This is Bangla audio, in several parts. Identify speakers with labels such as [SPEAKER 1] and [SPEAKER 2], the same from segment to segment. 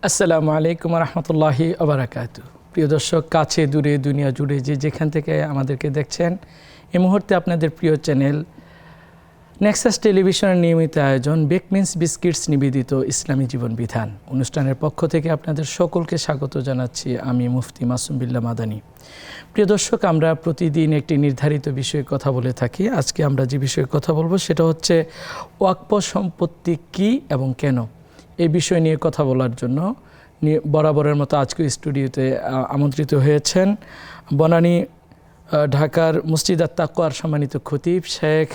[SPEAKER 1] আসসালামু আলাইকুম রহমতুল্লাহি আবরাকাতু। প্রিয় দর্শক, কাছে দূরে দুনিয়া জুড়ে যে যেখান থেকে আমাদেরকে দেখছেন, এই মুহূর্তে আপনাদের প্রিয় চ্যানেল নেক্সাস টেলিভিশনের নিয়মিত আয়োজন বেকমিন্স বিস্কিটস নিবেদিত ইসলামী জীবন বিধান অনুষ্ঠানের পক্ষ থেকে আপনাদের সকলকে স্বাগত জানাচ্ছি। আমি মুফতি মাসুম বিল্লাহ মাদানী। প্রিয় দর্শক, আমরা প্রতিদিন একটি নির্ধারিত বিষয়ে কথা বলে থাকি। আজকে আমরা যে বিষয়ে কথা বলবো সেটা হচ্ছে ওয়াকফ সম্পত্তি কী এবং কেন। এই বিষয় নিয়ে কথা বলার জন্য বরাবরের মতো আজকে স্টুডিওতে আমন্ত্রিত হয়েছেন বনানী ঢাকার মসজিদ আত-তাকওয়ার সম্মানিত খতিব শেখ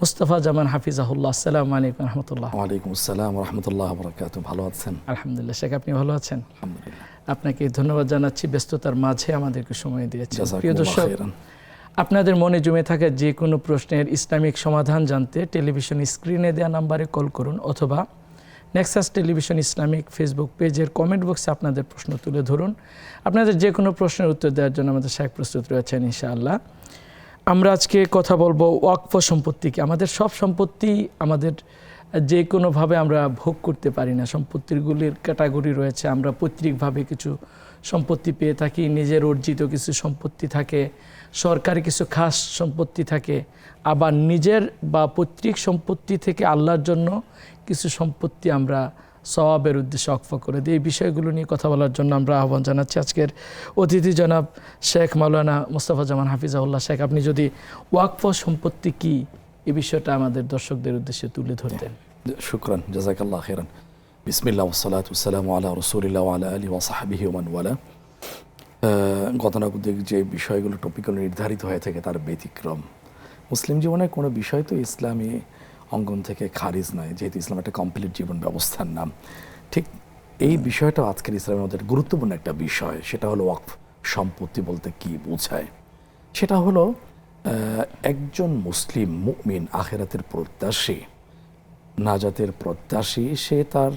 [SPEAKER 1] মুস্তাফা জামান হাফিজাহুল্লাহ। আসসালামু আলাইকুম রহমতুল্লাহ।
[SPEAKER 2] ওয়ালাইকুম আসসালাম রহমতুল্লাহ বরকাত। ভালো আছেন?
[SPEAKER 1] আলহামদুলিল্লাহ। শেখ, আপনি ভালো আছেন?
[SPEAKER 2] আলহামদুলিল্লাহ।
[SPEAKER 1] আপনাকে ধন্যবাদ জানাচ্ছি ব্যস্ততার মাঝে আমাদেরকে সময় দিয়েছেন। প্রিয় দর্শক, আপনাদের মনে জমে থাকা যে কোনো প্রশ্নের ইসলামিক সমাধান জানতে টেলিভিশন স্ক্রিনে দেওয়া নাম্বারে কল করুন অথবা নেক্সাস টেলিভিশন ইসলামিক ফেসবুক পেজের কমেন্ট বক্সে আপনাদের প্রশ্ন তুলে ধরুন। আপনাদের যে কোনো প্রশ্নের উত্তর দেওয়ার জন্য আমাদের শেখ প্রস্তুত রয়েছেন ইনশাআল্লাহ। আমরা আজকে কথা বলবো ওয়াকফ সম্পত্তিকে। আমাদের সব সম্পত্তি আমাদের যে কোনোভাবে আমরা ভোগ করতে পারি না। সম্পত্তিগুলির ক্যাটাগরি রয়েছে। আমরা পৈতৃকভাবে কিছু সম্পত্তি পেয়ে থাকি, নিজের অর্জিত কিছু সম্পত্তি থাকে, সরকারি কিছু খাস সম্পত্তি থাকে, আবার নিজের বা পৈতৃক সম্পত্তি থেকে আল্লাহর জন্য কিছু সম্পত্তি আমরা সওয়াবের উদ্দেশ্যে ওয়াকফ করে দিই। এই বিষয়গুলো নিয়ে কথা বলার জন্য আমরা আহ্বান জানাচ্ছি আজকের অতিথি জনাব শেখ মাওলানা মুস্তাফা জামান হাফিজাহুল্লাহ। শেখ, আপনি যদি ওয়াকফ সম্পত্তি কী এই বিষয়টা আমাদের দর্শকদের উদ্দেশ্যে তুলে ধরতেন।
[SPEAKER 2] শুকরান, জাযাকাল্লাহ খাইরান। বিসমিল্লাহ ওয়াসসালাতু ওয়াসসালামু আলা রাসূলিল্লাহ ওয়া আলা আলিহি ওয়া সাহবিহি ওয়া মান ওয়ালা। গতানুগতিক যে বিষয়গুলো টপিকগুলো নির্ধারিত হয়ে থাকে তার ব্যতিক্রম। মুসলিম জীবনের কোনো বিষয় তো ইসলামী অঙ্গন থেকে খারিজ নয়, যেহেতু ইসলাম একটা কমপ্লিট জীবন ব্যবস্থার নাম। ঠিক এই বিষয়টা আজকের ইসলামের মধ্যে গুরুত্বপূর্ণ একটা বিষয়। সেটা হলো ওয়াকফ সম্পত্তি বলতে কি বোঝায়। সেটা হলো একজন মুসলিম মুমিন, আখিরাতের প্রত্যাশী, নাজাতের প্রত্যাশী, সে তার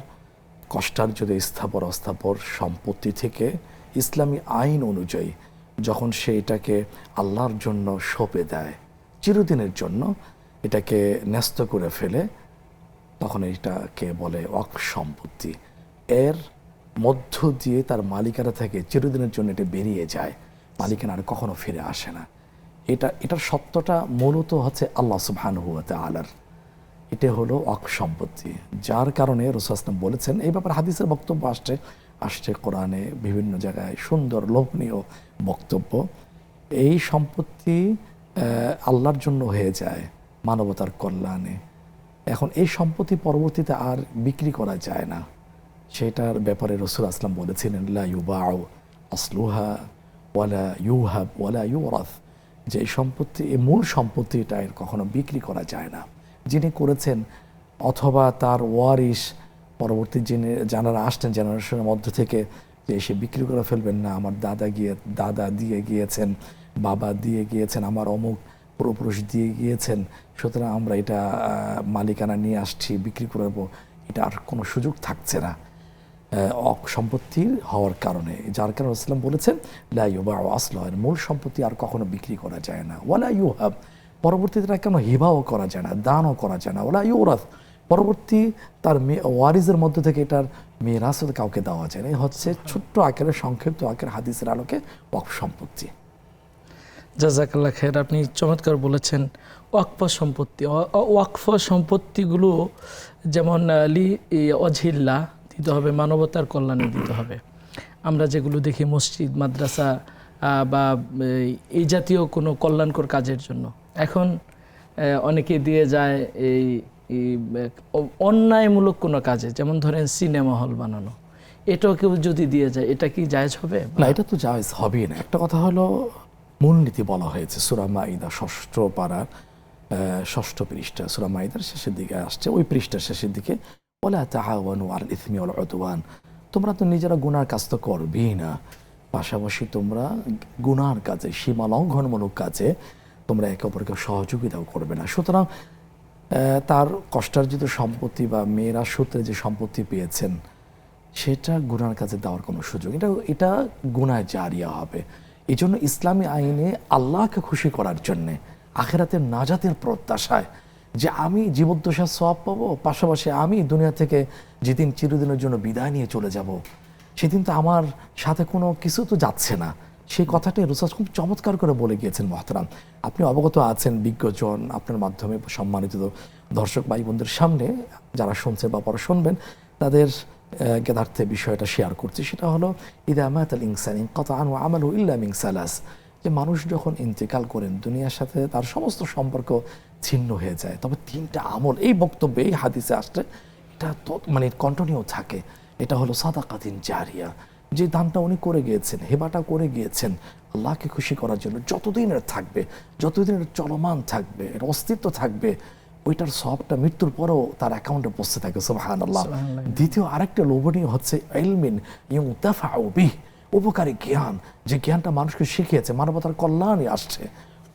[SPEAKER 2] কষ্টার্জিত স্থাবর অস্থাবর সম্পত্তি থেকে ইসলামী আইন অনুযায়ী যখন সে এটাকে আল্লাহর জন্য সঁপে দেয়, চিরদিনের জন্য এটাকে ন্যস্ত করে ফেলে, তখন এটাকে বলে ওয়াকফ সম্পত্তি। এর মধ্য দিয়ে তার মালিকানা থেকে চিরদিনের জন্য এটা বেরিয়ে যায়, মালিকানা আর কখনো ফিরে আসে না। এটার সত্যটা মূলত হচ্ছে আল্লাহ সুবহানাহু ওয়া তাআলার। এটা হলো ওয়াকফ সম্পত্তি, যার কারণে রাসূল সাল্লাল্লাহু আলাইহি ওয়াসাল্লাম বলেছেন। এই ব্যাপারে হাদিসের বক্তব্য আসছে কোরআনে বিভিন্ন জায়গায়, সুন্দর লোভনীয় বক্তব্য। এই সম্পত্তি আল্লাহর জন্য হয়ে যায়, মানবতার কল্যাণে। এখন এই সম্পত্তি পরবর্তীতে আর বিক্রি করা যায় না। সেটার ব্যাপারে রাসূল আসলাম বলেছিলেন, লা ইউবাউ আসলুহা ওয়ালা ইউহাব ওয়ালা ইউরাস, যে এই সম্পত্তি, এই মূল সম্পত্তিটা এর কখনো বিক্রি করা যায় না। যিনি করেছেন অথবা তার ওয়ারিশ, পরবর্তী যারা আসতেন জেনারেশনের মধ্য থেকে, যে এসে বিক্রি করে ফেলবেন না, আমার দাদা দিয়ে গিয়েছেন, বাবা দিয়ে গিয়েছেন, আমার অমুক পূর্বপুরুষ দিয়ে গিয়েছেন, সুতরাং আমরা এটা মালিকানা নিয়ে আসছি, বিক্রি করব, এটা আর কোনো সুযোগ থাকছে না সম্পত্তির হওয়ার কারণে। যার কারণে ইসলাম বলেছেন লা ইউবাউ আসলুহা, মূল সম্পত্তি আর কখনো বিক্রি করা যায় না। ওয়ালা ইউহাব, পরবর্তীতে কেন হিবাও করা যায় না, দানও করা যায় না। ওয়ালা ইউরাস, পরবর্তী তার ওয়ারিসের মধ্যে থেকে এটার মিরাস কাউকে দেওয়া যায় না। এই হচ্ছে ছোট্ট আকারের, সংক্ষিপ্ত আকারের হাদিসের আলোকে ওয়াকফ সম্পত্তি।
[SPEAKER 1] জাযাকাল্লাহ খাইর, আপনি চমৎকার বলেছেন। ওয়াকফ সম্পত্তি, ওয়াকফ সম্পত্তিগুলো যেমন অজিল্লা দিতে হবে, মানবতার কল্যাণে দিতে হবে। আমরা যেগুলো দেখি মসজিদ, মাদ্রাসা বা এই জাতীয় কোনো কল্যাণকর কাজের জন্য, এখন অনেকে দিয়ে যায় এই অন্যায়মূলক কোনো কাজে, যেমন ধরেন সিনেমা হল বানানো। এটাও কেউ যদি দিয়ে যায়, এটা কি জায়েজ হবে?
[SPEAKER 2] না, এটা তো জায়েজ হবেই না। একটা কথা হলো, মূলনীতি বলা হয়েছে সূরা মাইদা 6ষ্ঠ পারার 6ষ্ঠ পৃষ্ঠা, সূরা মাইদার শেষের দিকে আসছে, ওই পৃষ্ঠার শেষের দিকে, ওয়ালা তাআওয়ানু আলাল ইসমি ওয়াল উদওয়ান, তোমরা তো নিজেরা গুনার কাজ তো করবেই না, পাশাপাশি তোমরা গুনার কাজে, সীমা লঙ্ঘনমূলক কাজে তোমরা একে অপরকে সহযোগিতাও করবে না। সুতরাং তার কষ্টার্জিত সম্পত্তি বা মেয়েরা সূত্রে যে সম্পত্তি পেয়েছেন, সেটা গুনার কাজে দেওয়ার কোনো সুযোগ, এটা গুনায় জারিয়া হবে। এই জন্য ইসলামী আইনে আল্লাহকে খুশি করার জন্যে, আখিরাতের নাজাতের প্রত্যাশায়, যে আমি জীবদ্দশার সওয়াব পাবো, পাশাপাশি আমি দুনিয়া থেকে যেদিন চিরদিনের জন্য বিদায় নিয়ে চলে যাব, সেদিন তো আমার সাথে কোনো কিছু তো যাচ্ছে না। সেই কথাটাই রসুল খুব চমৎকার করে বলে গিয়েছেন মহতারাম। আপনি অবগত আছেন, বিজ্ঞজন, আপনার মাধ্যমে সম্মানিত দর্শক ভাই বোনদের সামনে যারা শুনছেন বা পরে শুনবেন তাদের জ্ঞাতার্থে বিষয়টা শেয়ার করছি। সেটা হলো ইদা মাতাল ইনসান ইনকাতা আনহু আমালুহু ইল্লা মিন সালাস, যে মানুষ যখন ইন্তেকাল করেন দুনিয়ার সাথে তার সমস্ত সম্পর্ক ছিন্ন হয়ে যায়, তবে 3টা আমল এই বক্তব্যে এই হাদিসে আসছে এটা তো মানে কন্টিনিউ থাকে। এটা হলো সাদাকাতিন জারিয়া, যে দানটা উনি করে গিয়েছেন, হেবাটা করে গিয়েছেন আল্লাহকে খুশি করার জন্য, যতদিন এর থাকবে, যতদিন এর চলমান থাকবে, এর অস্তিত্ব থাকবে, ওইটার সবটা মৃত্যুর পরেও তার অ্যাকাউন্টে পৌঁছে থাকে। সুবহানাল্লাহ। দ্বিতীয় আরেকটা লোভনীয় হচ্ছে ইলমিন ইউতাফাউ বিহি, উপকারী জ্ঞান, যে জ্ঞানটা মানুষকে শিখিয়েছে, মানবতার কল্যাণে আসছে।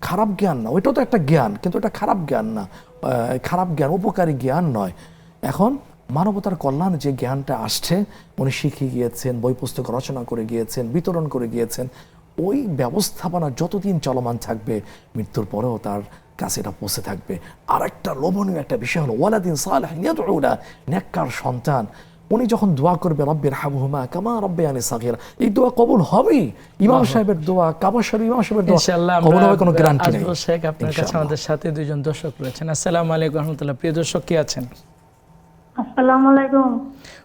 [SPEAKER 2] খারাপ জ্ঞান না, ওইটাও তো একটা জ্ঞান, কিন্তু এটা খারাপ জ্ঞান না, খারাপ জ্ঞান, উপকারী জ্ঞান নয়। এখন মানবতার কল্যাণ যে জ্ঞানটা আসছে উনি শিখিয়ে গিয়েছেন, বই পুস্তক রচনা করে গিয়েছেন, বিতরণ করে গিয়েছেন, ওই ব্যবস্থাপনা যতদিন চলমান থাকবে মৃত্যুর পরেও তার কাছে এটা পৌঁছে থাকবে। আর একটা লোভনীয় একটা বিষয় হলো ওয়ালাদিন সালিহিন ইয়াদউ লা, নেককার সন্তান, উনি যখন দোয়া করবে রব্বির হামহুমা কামা রব্বায়ানি সাগীরা, এই দোয়া কবুল হবেই। ইমাম সাহেবের দোয়া, কাবা শরীফ ইমাম সাহেবের দোয়া
[SPEAKER 1] ইনশাআল্লাহ
[SPEAKER 2] কবুল হবে, কোনো গ্যারান্টি নেই।
[SPEAKER 1] আজমল শেখ আপনার কাছে আমাদের সাথে দুইজন দর্শক রয়েছেন। আসসালামু আলাইকুম ওয়া রাহমাতুল্লাহ। প্রিয় দর্শক কে আছেন?
[SPEAKER 3] আসসালামু আলাইকুম।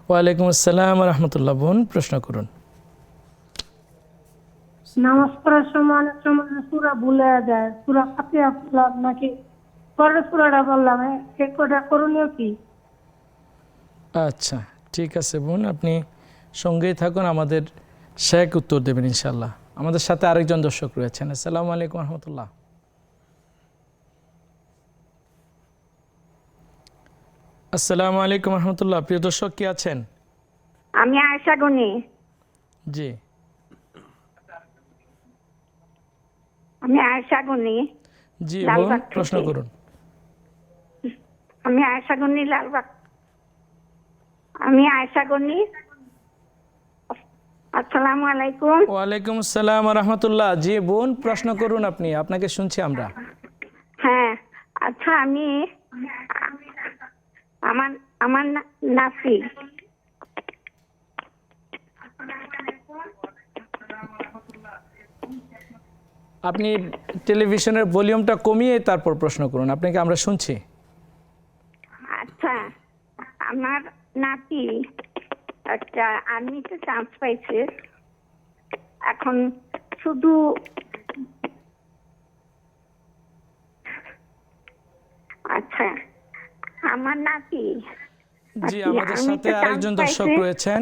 [SPEAKER 1] ওয়া আলাইকুম আসসালাম ওয়া রাহমাতুল্লাহ। বোন প্রশ্ন করুন।
[SPEAKER 3] নামাজ পড়ার সময় অনেক সময় সূরা ভুলে যায়, সূরা ফাতিহা পড়লাম নাকি পরের সূরাটা বললাম, এটা করণীয় কি?
[SPEAKER 1] আচ্ছা ঠিক আছে বোন, আপনি সঙ্গেই থাকুন, আমাদের শেখ উত্তর দেবেন ইনশাআল্লাহ। আমাদের সাথে আরেকজন দর্শক রয়েছেন। আসসালামু আলাইকুম ওয়া রাহমাতুল্লাহ। আসসালামু আলাইকুম ওয়া রাহমাতুল্লাহ। প্রিয় দর্শক কে আছেন?
[SPEAKER 4] আমি আয়েশা গনি।
[SPEAKER 1] জি
[SPEAKER 4] আমি আয়েশা গনি।
[SPEAKER 1] জি বোন
[SPEAKER 4] লালবাগ
[SPEAKER 1] প্রশ্ন
[SPEAKER 4] থেকে।
[SPEAKER 1] করুন।
[SPEAKER 4] আমি আয়েশা গনি, লালবাগ। আমি আয়েশা গনি। আসসালামু আলাইকুম।
[SPEAKER 1] ওয়ালাইকুম আসসালাম ওয়া রাহমাতুল্লাহ। জি বোন প্রশ্ন করুন আপনি, আপনাকে শুনছি আমরা।
[SPEAKER 4] হ্যাঁ, আচ্ছা, আমি আমার আমার নাসি।
[SPEAKER 1] আপনি টেলিভিশনের ভলিউমটা কমিয়ে তারপর প্রশ্ন করুন, আপনাকে আমরা শুনছি।
[SPEAKER 4] আচ্ছা, আমার নাতি একটা আর্মিতে চান্স পাইছে, এখন শুধু আচ্ছা আমার নাতি
[SPEAKER 1] জি আমাদের সাথে আরেকজন দর্শক রয়েছেন।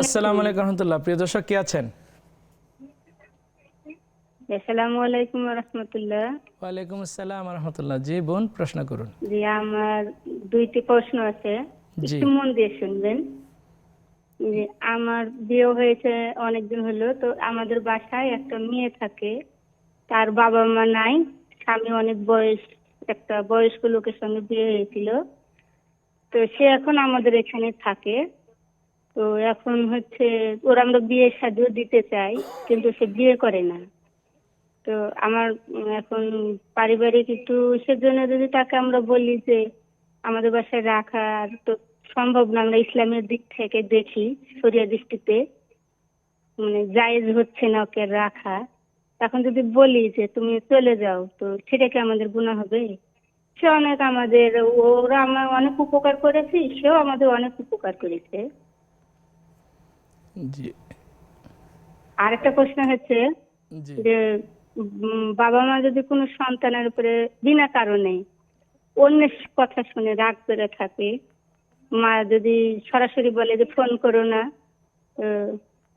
[SPEAKER 1] আসসালামু আলাইকুম রহমতুল্লাহ। প্রিয় দর্শক কে আছেন?
[SPEAKER 5] আসসালামু আলাইকুম ওয়া রাহমাতুল্লাহ।
[SPEAKER 1] ওয়ালাইকুম আসসালাম ওয়া রাহমাতুল্লাহ। জি বোন প্রশ্ন করুন।
[SPEAKER 5] জি আমার দুইটি প্রশ্ন আছে,
[SPEAKER 1] জি
[SPEAKER 5] একটু মন দিয়ে শুনবেন। যে আমার বিয়ে হয়েছে অনেকদিন হলো, তো আমাদের বাসায় একটা মেয়ে থাকে, তার বাবা মা নাই, স্বামী অনেক একটা বয়স্ক লোকের সঙ্গে বিয়ে হয়েছিল, তো সে এখন আমাদের এখানে থাকে। তো এখন হচ্ছে ওরা, আমরা বিয়ে শাদিও দিতে চাই কিন্তু সে বিয়ে করে না। তো আমার এখন পারিবারিক একটু সেজন্য যদি তাকে আমরা বলি যে আমাদের বাসায় রাখা, তো সম্ভব না। আমরা ইসলামের দিক থেকে দেখি, শরিয়া দৃষ্টিতে মানে জায়েজ হচ্ছে না ওকে রাখা। এখন যদি বলি যে তুমি চলে যাও, তো সেটা কি আমাদের গুনাহ হবে? সে অনেক আমাদের, ওরা আমার অনেক উপকার করেছে, সেও আমাদের অনেক উপকার করেছে।
[SPEAKER 1] জি
[SPEAKER 5] আরেকটা প্রশ্ন হচ্ছে
[SPEAKER 1] জি
[SPEAKER 5] যে বাবা মা যদি কোনো সন্তানের উপরে বিনা কারণে অন্যের কথা শুনে রাগ করে থাকে, মা যদি সরাসরি বলে যে ফোন করো না,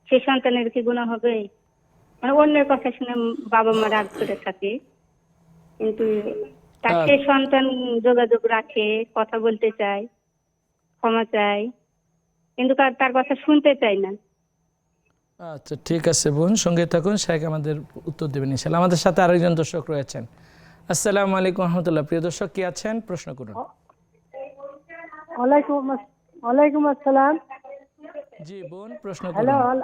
[SPEAKER 5] সেই সন্তানের কি গুনাহ হবে? মানে অন্যের কথা শুনে বাবা মা রাগ করে থাকে, কিন্তু তার সেই সন্তান যোগাযোগ রাখে, কথা বলতে চায়, ক্ষমা চায়, কিন্তু তার কথা শুনতে চায় না।
[SPEAKER 1] আচ্ছা ঠিক আছে বোন, সঙ্গে থাকুন, শেখ আমাদের উত্তর দেবেন ইনশাআল্লাহ। আমাদের সাথে আরেকজন দর্শক রয়েছেন। আসসালামু আলাইকুম রহমতুল্লাহ। প্রিয় দর্শক কি আছেন? প্রশ্ন করুন।
[SPEAKER 3] ওয়ালাইকুম আসসালাম।
[SPEAKER 1] জি বোন প্রশ্ন
[SPEAKER 3] হ্যালো,
[SPEAKER 1] করুন।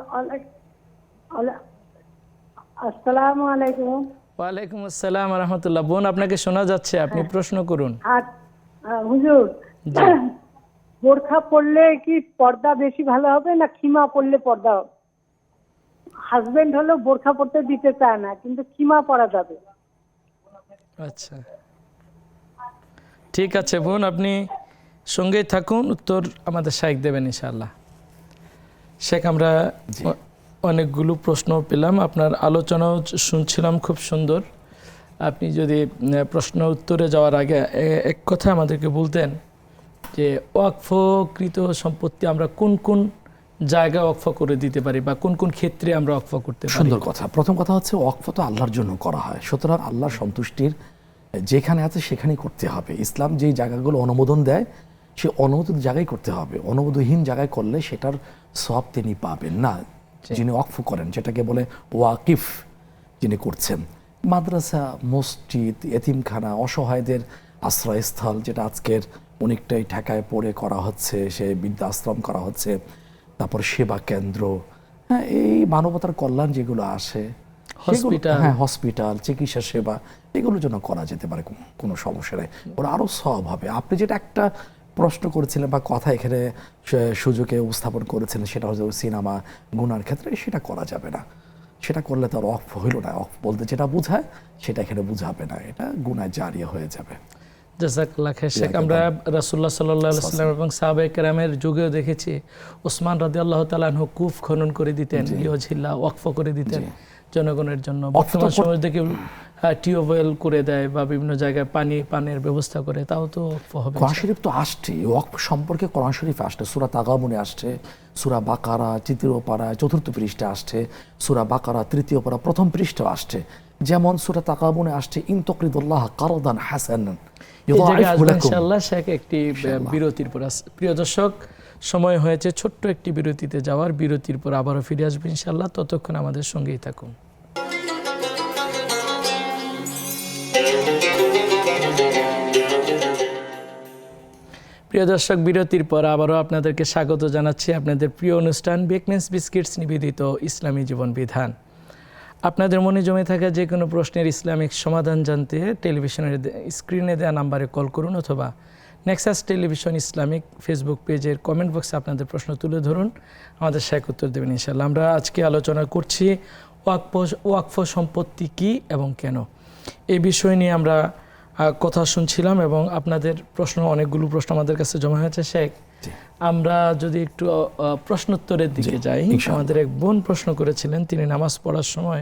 [SPEAKER 3] আসসালামু আলাইকুম।
[SPEAKER 1] ওয়ালাইকুম আসসালাম রহমতুল্লাহ। বোন আপনাকে শোনা যাচ্ছে, আপনি প্রশ্ন করুন।
[SPEAKER 3] হুজুর,
[SPEAKER 1] জি
[SPEAKER 3] বোরখা পরলে কি পর্দা বেশি ভালো হবে না খিমা পরলে পর্দা হবে? হাজবেন্ড হলো বোরখা পরতে দিতে চায় না, কিন্তু খিমা পরা যাবে।
[SPEAKER 1] আচ্ছা, ঠিক আছে বোন, আপনি সঙ্গেই থাকুন, উত্তর আমাদের শাইখ দেবেন ইনশাআল্লাহ। শেখ, আমরা অনেকগুলো প্রশ্ন পেলাম, আপনার আলোচনাও শুনছিলাম, খুব সুন্দর। আপনি যদি প্রশ্ন উত্তরে যাওয়ার আগে এক কথা আমাদেরকে বলতেন যে ওয়াকফকৃত সম্পত্তি আমরা কোন কোন জায়গায় ওয়াকফ করে দিতে পারি বা কোন কোন ক্ষেত্রে আমরা ওয়াকফ করতে পারি?
[SPEAKER 2] সুন্দর কথা। প্রথম কথা হচ্ছে ওয়াকফ তো আল্লাহর জন্য করা হয়, সুতরাং আল্লাহর সন্তুষ্টির যেখানে আছে সেখানেই করতে হবে। ইসলাম যেই জায়গাগুলো অনুমোদন দেয় সে অনুমোদিত জায়গায় করতে হবে। অনুমোদনহীন জায়গায় করলে সেটার সওয়াব তিনি পাবেন না যিনি ওয়াকফ করেন, যেটাকে বলে ওয়াকিফ যিনি করছেন। মাদ্রাসা, মসজিদ, এতিমখানা, অসহায়দের আশ্রয়স্থল, যেটা আজকের অনেকটাই ঠেকায় পড়ে করা হচ্ছে, সে বৃদ্ধাশ্রম করা হচ্ছে, তারপর সেবা কেন্দ্র, হ্যাঁ, এই মানবতার কল্যাণ যেগুলো আসে,
[SPEAKER 1] হসপিটাল,
[SPEAKER 2] হ্যাঁ, হসপিটাল, চিকিৎসা সেবা, এগুলোর জন্য করা যেতে পারে, কোনো সমস্যা নেই, ওরা আরও সওয়াব হবে। আপনি যেটা একটা প্রশ্ন করেছিলেন বা কথা এখানে সুযোগে উপস্থাপন করেছিলেন, সেটা হচ্ছে সিনেমা গুনার ক্ষেত্রে সেটা করা যাবে না। সেটা করলে তো আর ওয়াকফ হইল না। ওয়াকফ বলতে যেটা বোঝায় সেটা এখানে বুঝাবে না, এটা গুনাহ জারিয়া হয়ে যাবে।
[SPEAKER 1] জাযাকাল্লাহ খাইর শেখ। আমরা রাসূলুল্লাহ সাল্লাল্লাহু আলাইহি ওয়াসাল্লাম এবং সাহাবায়ে কেরামের যুগেও দেখেছি ওসমান রাদিয়াল্লাহু তাআলা আনহু কূপ খনন করে দিতেন, লিওয়াজহিল্লাহ, ওয়াকফ করে দিতেন জনগণের জন্য। বর্তমান সময় থেকে টিউবওয়েল করে দেয় বা বিভিন্ন জায়গায় পানির ব্যবস্থা করে, তাও তো ওয়াকফ হবে।
[SPEAKER 2] কোরআন শরীফ তো আসছে ওয়াকফ সম্পর্কে, কোরআন শরীফ আসছে, সূরা তাগাবুনে আসছে, সূরা বাকারা ৩য় পারা ৪র্থ পৃষ্ঠা আসছে, সূরা বাকারা ৩য় পারা ১ম পৃষ্ঠা আসছে। যেমন সূরা তাগাবুনে আসছে ইন তাকরিদুল্লাহ কারদান হাসানান ইউদাইফহু লাকুম।
[SPEAKER 1] ইনশাআল্লাহ শেখ একটি বিরতির পর প্রিয় দর্শক, সময় হয়েছে ছোট্ট একটি বিরতিতে যাওয়ার। বিরতির পর আবারও ফিরে আসবে ইনশাআল্লাহ, ততক্ষণ আমাদের সঙ্গেই থাকুন। প্রিয় দর্শক, বিরতির পর আবারও আপনাদেরকে স্বাগত জানাচ্ছি আপনাদের প্রিয় অনুষ্ঠান বেকনেস বিস্কিটস নিবেদিত ইসলামী জীবন বিধান। আপনাদের মনে জমে থাকা যে কোনো প্রশ্নের ইসলামিক সমাধান জানতে টেলিভিশনের স্ক্রিনে দেওয়া নাম্বারে কল করুন, অথবা নেক্সাস টেলিভিশন ইসলামিক ফেসবুক পেজের কমেন্ট বক্সে আপনাদের প্রশ্ন তুলে ধরুন, আমাদের শাইখ উত্তর দেবেন ইনশাআল্লাহ। আমরা আজকে আলোচনা করছি ওয়াকফ সম্পত্তি কি এবং কেন, এই বিষয় নিয়ে আমরা কথা শুনছিলাম এবং আপনাদের প্রশ্ন, অনেকগুলো প্রশ্ন আমাদের কাছে জমা হয়েছে। শেখ, আমরা যদি একটু প্রশ্নোত্তরের দিকে যাই। আমাদের এক বোন প্রশ্ন করেছিলেন, তিনি নামাজ পড়ার সময়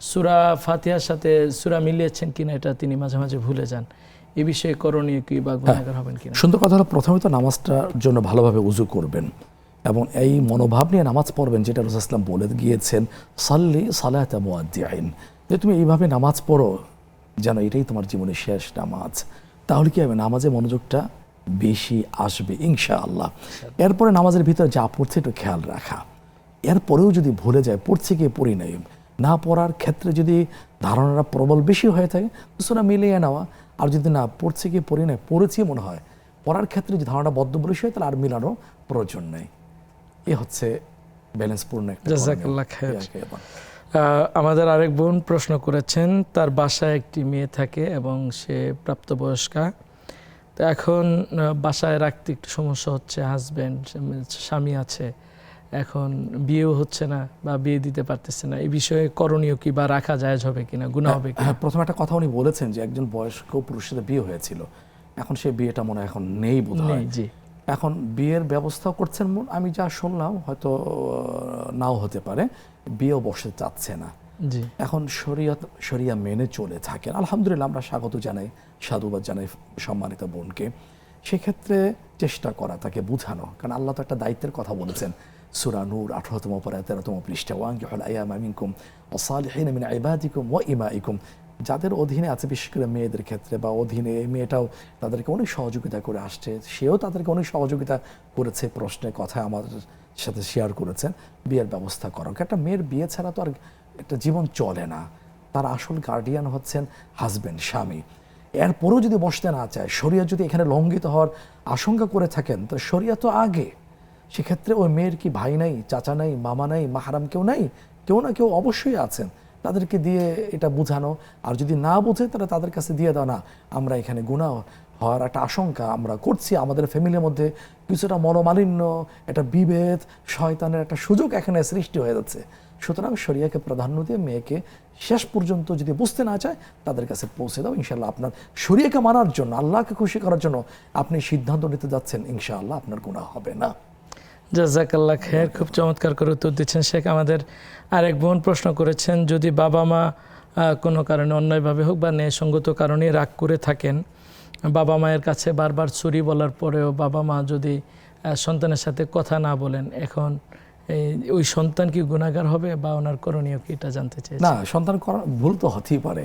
[SPEAKER 1] সূরা ফাতিহার সাথে সূরা মিলিয়েছেন কিনা এটা তিনি মাঝে মাঝে ভুলে যান। এই বিষয়ে করণীয় কি বা গুনাহগার হবেন কিনা?
[SPEAKER 2] সুন্দর কথা হলো, প্রথমে তো নামাজটার জন্য ভালোভাবে উযু করবেন এবং এই মনোভাব নিয়ে নামাজ পড়বেন, যেটা রাসূলুল্লাহ সাল্লাল্লাহু আলাইহি ওয়াসাল্লাম বলে গিয়েছেন, সাল্লি সালাতা মুআদ্দিন, যে তুমি এইভাবে নামাজ পড়ো যেন এটাই তোমার জীবনের শেষ নামাজ। তাহলে কি হবে, নামাজে মনোযোগটা বেশি আসবে ইনশাআল্লাহ। এরপরে নামাজের ভিতরে যা পড়ছে একটু খেয়াল রাখা। এরপরেও যদি ভুলে যায়, পড়ছে কি পড়ি নাই, না পড়ার ক্ষেত্রে যদি ধারণাটা প্রবল বেশি হয়ে থাকে সূরা মিলিয়ে নেওয়া। আর যদি না পড়ছে কি পড়ি নাই, পড়েছি মনে হয়, পড়ার ক্ষেত্রে যদি ধারণাটা বদ্ধ বেশি হয় তাহলে আর মিলানো প্রয়োজন নেই। এ হচ্ছে ব্যালেন্সপূর্ণ একটা।
[SPEAKER 1] জাযাকাল্লাহ খাইর। আমাদের আরেক বোন প্রশ্ন করেছেন, তার বাসায় একটি মেয়ে থাকে এবং সে প্রাপ্তবয়স্কা। তো এখন বাসায় রাখতে একটু সমস্যা হচ্ছে, হাজব্যান্ড স্বামী আছে, এখন বিয়েও হচ্ছে না বা বিয়ে দিতে পারতেছে না, এই বিষয়ে করণীয় কি বা রাখা জায়েজ হবে কিনা, গুনাহ হবে কিনা?
[SPEAKER 2] প্রথম একটা কথা উনি বলেছেন যে একজন বয়স্ক পুরুষের সাথে বিয়ে হয়েছিল, এখন সে বিয়েটা মনে হয় এখন নেই বোধহয়।
[SPEAKER 1] জি,
[SPEAKER 2] এখন বিয়ের ব্যবস্থা করছেন, আমি যা শুনলাম হয়তো নাও হতে পারে, বিয়েও বসতে চাচ্ছে না।
[SPEAKER 1] জি,
[SPEAKER 2] এখন শরিয়া মেনে চলে থাকেন, আলহামদুলিল্লাহ, আমরা স্বাগত জানাই, সাধুবাদ জানাই সম্মানিত বোনকে। সেক্ষেত্রে চেষ্টা করা, তাকে বুঝানো, কারণ আল্লাহ তো একটা দায়িত্বের কথা বলেছেন, সূরা নূর 18তম পারা 13তম পৃষ্ঠা, ওয়ানকিহুল আয়ামা মিনকুম ওয়াস-সালিহিনা মিন ইবাদিকুম ওয়া ইমাইকুম, যাদের অধীনে আছে, বিশেষ করে মেয়েদের ক্ষেত্রে, বা অধীনে মেয়েটাও তাদেরকে অনেক সহযোগিতা করে আসছে, সেও তাদেরকে অনেক সহযোগিতা করেছে, প্রশ্নের কথা আমাদের সাথে শেয়ার করেছেন, বিয়ের ব্যবস্থা করো। একটা মেয়ের বিয়ে ছাড়া তো আর একটা জীবন চলে না, তার আসল গার্ডিয়ান হচ্ছেন হাজব্যান্ড, স্বামী। এরপরেও যদি বসতে না চায়, শরিয়া যদি এখানে লঙ্ঘিত হওয়ার আশঙ্কা করে থাকেন, তো শরিয়া তো আগে। সেক্ষেত্রে ওই মেয়ের কি ভাই নাই, চাচা নাই, মামা নাই, মাহারাম কেউ নাই? কেউ না কেউ অবশ্যই আছেন, তাদেরকে দিয়ে এটা বোঝানো। আর যদি না বোঝে তাহলে তাদের কাছে দিয়ে দাও, না আমরা এখানে গুনাহ হওয়ার একটা আশঙ্কা আমরা করছি। আমাদের ফ্যামিলির মধ্যে কিছুটা মনোমালিন্য, একটা বিভেদ, শয়তানের একটা সুযোগ এখানে সৃষ্টি হয়ে যাচ্ছে। সুতরাং শরিয়াকে প্রাধান্য দিয়ে মেয়েকে শেষ পর্যন্ত যদি বুঝতে না চায় তাদের কাছে পৌঁছে দাও। ইনশাআল্লাহ আপনার শরিয়াকে মানার জন্য, আল্লাহকে খুশি করার জন্য আপনি সিদ্ধান্ত নিতে যাচ্ছেন, ইনশাআল্লাহ আপনার গুনাহ হবে না।
[SPEAKER 1] জাযাকাল্লাহ খায়ের, খুব চমৎকার করে উত্তর দিচ্ছেন শেখ। আমাদের আরেক বোন প্রশ্ন করেছেন, যদি বাবা মা কোনো কারণে অন্যায়ভাবে হোক বা ন্যায়সঙ্গত কারণে রাগ করে থাকেন, বাবা মায়ের কাছে বারবার সরি বলার পরেও বাবা মা যদি সন্তানের সাথে কথা না বলেন, এখন ওই সন্তান কি গুনাহগার হবে বা ওনার করণীয় কি, এটা জানতে চাই।
[SPEAKER 2] না, সন্তান ভুল তো হতেই পারে।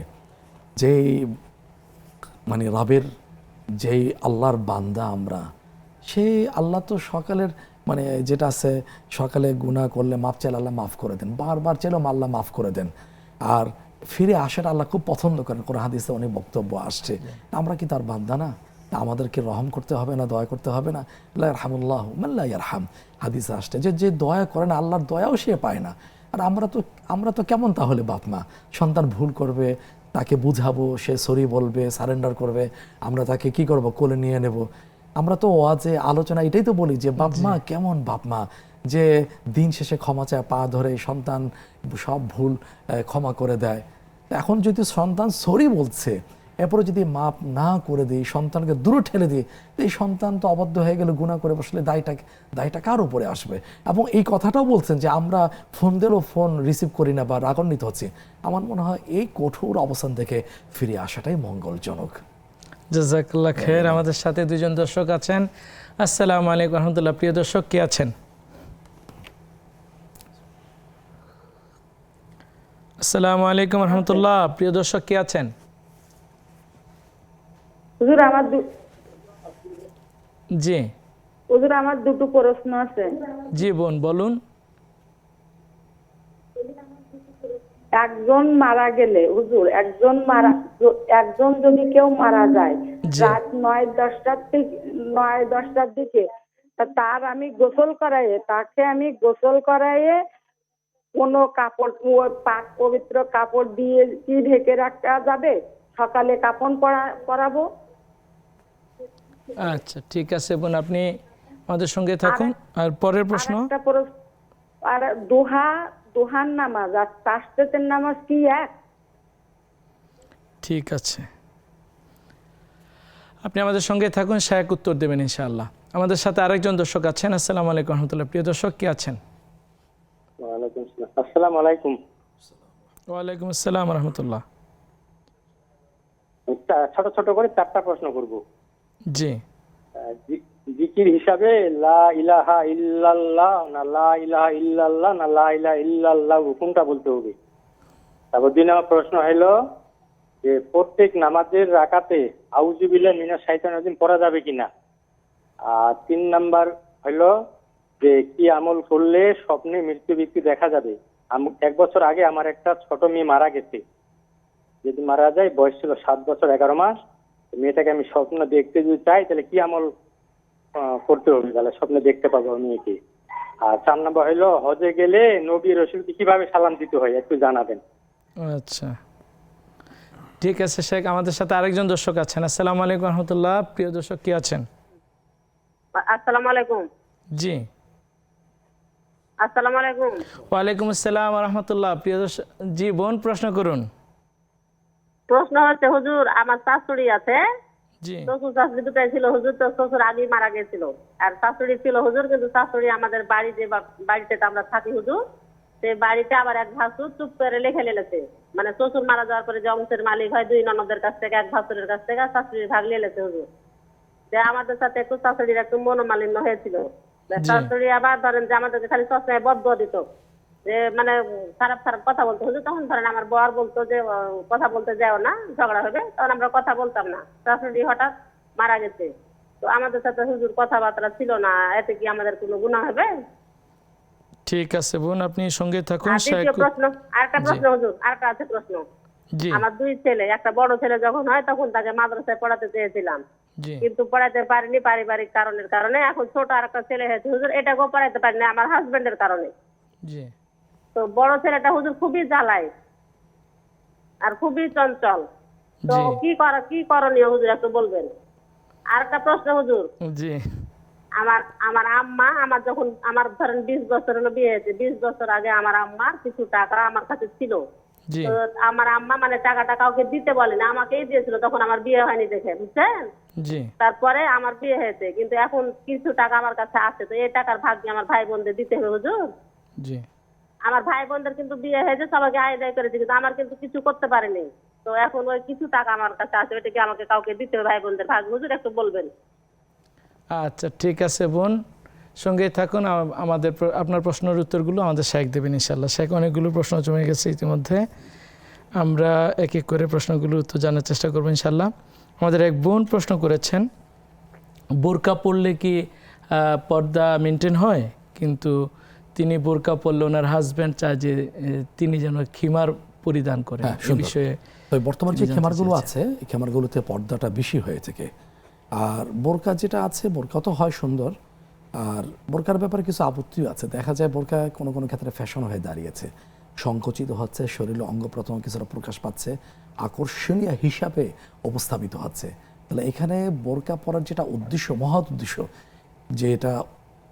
[SPEAKER 2] যেই মানে রবের, যেই আল্লাহর বান্দা আমরা, সেই আল্লাহ তো সকালের মানে যেটা আছে, সকালে গুনাহ করলে মাফ চাইলে আল্লাহ মাফ করে দেন, বারবার চাইলেও আল্লাহ মাফ করে দেন। আর ফিরে আসার আল্লাহ খুব পছন্দ করেন, কোরআন হাদিসে অনেক বক্তব্য আসছে। আমরা কি তার বান্দা না? আমাদেরকে রহম করতে হবে না, দয়া করতে হবে না? লা ইয়ারহামুল্লাহু মান লা ইয়ারহাম হাদিসে আসছে যে দয়া করে না, আল্লাহর দয়াও সে পায় না। আর আমরা তো কেমন তাহলে বাপ মা? সন্তান ভুল করবে, তাকে বুঝাবো, সে সরি বলবে, সারেন্ডার করবে, আমরা তাকে কি করব, কোলে নিয়ে নেব। আমরা তো ওয়াজে আলোচনা এটাই তো বলি যে বাপ মা কেমন বাপ মা, যে দিন শেষে ক্ষমা চায়, পা ধরে সন্তান সব ভুল ক্ষমা করে দেয়। এখন যদি সন্তান সরি বলছে, এরপরে যদি মাপ না করে দিই, সন্তানকে দূরে ঠেলে দিই, এই সন্তান তো অবাধ্য হয়ে গেলে, গুনাহ করে বসলে দায়টা কার উপরে আসবে? এবং এই কথাটাও বলছেন যে আমরা ফোন দিলেও ফোন রিসিভ করি না বা রাগান্বিত হচ্ছি। আমার মনে হয় এই কঠোর অবস্থান থেকে ফিরে আসাটাই মঙ্গলজনক।
[SPEAKER 1] জাযাকাল্লাহ খায়ের। আমাদের সাথে দুজন দর্শক আছেন। আসসালামু আলাইকুম রহমতুল্লাহ। প্রিয় দর্শক কে আছেন? আসসালামু আলাইকুম রহমতুল্লাহ। প্রিয় দর্শক কে আছেন?
[SPEAKER 5] হুজুর আমার দুটো প্রশ্ন আছে।
[SPEAKER 1] জি বোন বলুন।
[SPEAKER 5] একজন মারা গেলে হুজুর, একজন যদি কেউ মারা যায় রাত 9-10টার দিকে, তার আমি গোসল করাইয়ে কোনো কাপড়, পাক পবিত্র কাপড় দিয়ে কি ঢেকে রাখা যাবে? সকালে কাফন পরাবো।
[SPEAKER 1] আচ্ছা ঠিক আছে বোন, আপনি আমাদের সঙ্গে থাকুন। আর পরের প্রশ্ন।
[SPEAKER 5] আর দোহার নামাজ আর তাশরিতের নামাজ কি এক?
[SPEAKER 1] ঠিক আছে, আপনি আমাদের সঙ্গে থাকুন, শায়েক উত্তর দেবেন ইনশাআল্লাহ। আমাদের সাথে আরেকজন দর্শক আছেন। আসসালামু আলাইকুম রহমতুল্লাহ। প্রিয় দর্শক কে আছেন?
[SPEAKER 6] আসসালামু আলাইকুম।
[SPEAKER 1] ওয়ালাইকুম আসসালাম রহমতুল্লাহ।
[SPEAKER 6] ছোট ছোট করে 4টা প্রশ্ন করব।
[SPEAKER 1] জি।
[SPEAKER 6] জিকির হিসাবে লা ইলাহা ইল্লাল্লাহ না লা ইলাহা ইল্লাল্লাহ না লা ইলাহা ইল্লাল্লাহ কোনটা বলতে হবে? তারপর 2 নম্বর প্রশ্ন হলো যে প্রত্যেক নামাজের রাকাতে আউযু বিল্লাহি মিনাশ শাইতানির রাজিম পড়া যাবে কিনা? আর 3 নাম্বার হলো যে কি আমল করলে স্বপ্নে মৃত্যু ব্যক্তি দেখা যাবে? 1 বছর আগে আমার একটা ছোট মেয়ে মারা গেছে। যদি মারা যায়, বয়স ছিল 7 বছর 11 মাস। মেয়েটাকে আমি স্বপ্ন দেখতে যদি চাই, তাহলে কি আমল করতে হবে, তাহলে স্বপ্নে দেখতে পাবো মেয়েকে? আর 4 নম্বর হলো হজে গেলে নবী রাসূলকে কিভাবে সালাম দিতে হয় একটু জানাবেন।
[SPEAKER 1] আচ্ছা ঠিক আছে শেখ। আমাদের সাথে আরেকজন দর্শক আছেন। আসসালামু আলাইকুম রহমতুল্লাহ। প্রিয় দর্শক কি আছেন?
[SPEAKER 5] আসসালামু আলাইকুম।
[SPEAKER 1] জি।
[SPEAKER 5] আসসালামু আলাইকুম।
[SPEAKER 1] ওয়ালাইকুম আসসালাম রহমতুল্লাহ। প্রিয় দর্শক, জি বোন প্রশ্ন করুন।
[SPEAKER 5] প্রশ্ন হচ্ছে হুজুর, আমার শাশুড়ি আছে,
[SPEAKER 1] জি।
[SPEAKER 5] শ্বশুর শাশুড়ি দুটাই ছিল হুজুর। তো শ্বশুর আগেই মারা গেছিল, আর শাশুড়ি ছিল হুজুর। কিন্তু শাশুড়ি আমাদের বাড়িতে আমরা থাকি হুজুর, সেই বাড়িতে আবার এক ভাসুর চুপ করে লিখে নিয়েছে। মানে শ্বশুর মারা যাওয়ার পরে যে অংশের মালিক হয় 2 ননদের কাছ থেকে, এক ভাসুরের কাছ থেকে শাশুড়ির ভাগ নিয়েছে হুজুর। যে আমাদের সাথে একটু শাশুড়ির একটু মনোমালিন্য হয়েছিল। শাশুড়ি আবার ধরেন যে আমাদেরকে খালি সবসময় বদদোয়া দিত, যে মানে খারাপ খারাপ কথা বলতো হুজুর। তখন ধরেন আমার বর বলতো যে কথা বলতে যাও না, ঝগড়া হবে। তখন আমরা কথা বলতাম না। শাশুড়ি হঠাৎ মারা গেছে, তো আমাদের সাথে হুজুর কথাবার্তা ছিল না, এতে কি আমাদের কোনো গুনাহ হবে?
[SPEAKER 1] ঠিক আছে বোন, আপনি সঙ্গে থাকুন।
[SPEAKER 5] দ্বিতীয় প্রশ্ন, আরেকটা প্রশ্ন হুজুর, আরেকটা আছে প্রশ্ন।
[SPEAKER 1] জি।
[SPEAKER 5] আমার 2 ছেলে, একটা বড় ছেলে যখন হয় তখন তাকে মাদ্রাসায় পড়াতে চেয়েছিলাম,
[SPEAKER 1] জি।
[SPEAKER 5] কিন্তু পড়াতে পারিনি পারিবারিক কারণের কারণে। এখন ছোট আরেকটা ছেলে হয়েছে হুজুর, এটাকেও পড়াতে পারিনি আমার হাজবেন্ডের কারণে।
[SPEAKER 1] জি।
[SPEAKER 5] তো বড় ছেলেটা হুজুর খুবই জ্বালায় আর খুবই চঞ্চল। তো
[SPEAKER 1] জি।
[SPEAKER 5] কি করণীয় হুজুর একটু বলবেন?
[SPEAKER 7] আর একটা প্রশ্ন হুজুর,
[SPEAKER 1] জি
[SPEAKER 7] আমার আমার আম্মা আমার যখন আমার ধরেন 20 বছর হলো বিয়ে হয়েছে, 20 বছর আগে আমার আম্মার কিছু টাকা আমার কাছে ছিল।
[SPEAKER 1] জি
[SPEAKER 7] তো আমার আম্মা মানে টাকাটা কাউকে দিতে বলেনি, আমাকেই দিয়েছিল, তখন আমার বিয়ে হয়নি দেখে, বুঝছেন?
[SPEAKER 1] জি
[SPEAKER 7] তারপরে আমার বিয়ে হয়েছে, কিন্তু এখন কিছু টাকা আমার কাছে আছে, তো এই টাকার ভাগ কি আমার ভাই বোনদের দিতে হবে হুজুর?
[SPEAKER 1] জি
[SPEAKER 7] আমার ভাই বোনদের কিন্তু বিয়ে হয়েছে, সবাইকে আয় দায় করেছে, কিন্তু আমার কিন্তু কিছু করতে পারেনি। তো এখন ওই কিছু টাকা আমার কাছে আছে, ওইটা কি আমাকে কাউকে দিতে হবে ভাই বোনদের ভাগ? হুজুর একটু বলবেন।
[SPEAKER 1] আচ্ছা ঠিক আছে বোন, সঙ্গে থাকুন। আমাদের আপনার প্রশ্নের উত্তরগুলো আমাদের শেখ দেবেন ইনশাল্লাহ। শেখ অনেকগুলো প্রশ্ন জমে গেছে ইতিমধ্যে, আমরা এক এক করে প্রশ্নগুলোর উত্তর জানার চেষ্টা করবো ইনশাল্লাহ। আমাদের এক বোন প্রশ্ন করেছেন, বোরকা পরলে কি পর্দা মেনটেন হয়? কিন্তু তিনি বোরকা পরলে ওনার হাজব্যান্ড চায় যে তিনি যেন খিমার পরিধান করেন।
[SPEAKER 2] হ্যাঁ,
[SPEAKER 1] এই
[SPEAKER 2] সুন্দর।
[SPEAKER 1] বিষয়ে
[SPEAKER 2] তবে বর্তমান যে
[SPEAKER 1] জানতে
[SPEAKER 2] খেমারগুলো
[SPEAKER 1] চেয়েছি।
[SPEAKER 2] আছে, এই খেমারগুলোতে পর্দাটা বেশি হয়ে থাকে। আর বোরকা যেটা আছে, বোরকা তো হয় সুন্দর, আর বোরকার ব্যাপারে কিছু আপত্তিও আছে। দেখা যায় বোরকা কোনো কোনো ক্ষেত্রে ফ্যাশন হয়ে দাঁড়িয়েছে, সংকুচিত হচ্ছে, শরীরে অঙ্গ প্রত্যঙ্গ কিছুটা প্রকাশ পাচ্ছে, আকর্ষণীয় হিসাবে উপস্থাপিত হচ্ছে। তাহলে এখানে বোরকা পরার যেটা উদ্দেশ্য, মহৎ উদ্দেশ্য, যে এটা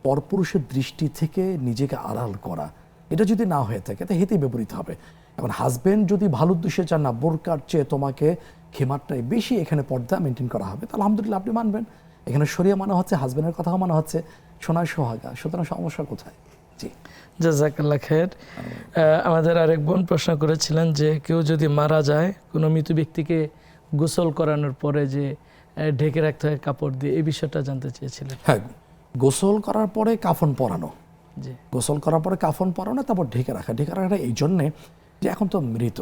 [SPEAKER 2] পরপুরুষের দৃষ্টি থেকে নিজেকে আড়াল করা, এটা যদি না হয়ে থাকে তাহলে হিতে বিপরীত হবে। এখন হাজবেন্ড যদি ভালো উদ্দেশ্যে চান না বোরকার চেয়ে তোমাকে খেমারটাই বেশি এখানে পর্দা মেনটেন করা হবে, তাহলে আলহামদুলিল্লাহ আপনি মানবেন। এখানে শরিয়া মানা হচ্ছে, হাজবেন্ডের কথাও মানা হচ্ছে, সোনায় সোহাগা, সুতরাং সমস্যা কোথায়? জি
[SPEAKER 1] জাযাকাল্লাহ খায়ের। আমাদের আরেক বোন প্রশ্ন করেছিলেন যে কেউ যদি মারা যায়, কোনো মৃত ব্যক্তিকে গোসল করানোর পরে যে ঢেকে রাখতে হয় কাপড় দিয়ে, এই বিষয়টা জানতে চেয়েছিলেন।
[SPEAKER 2] হ্যাঁ, গোসল করার পরে কাফন পরানো,
[SPEAKER 1] জি
[SPEAKER 2] গোসল করার পরে কাফন পরানো, তারপর ঢেকে রাখা। ঢেকে রাখাটা এই জন্যে যে এখন তো মৃত,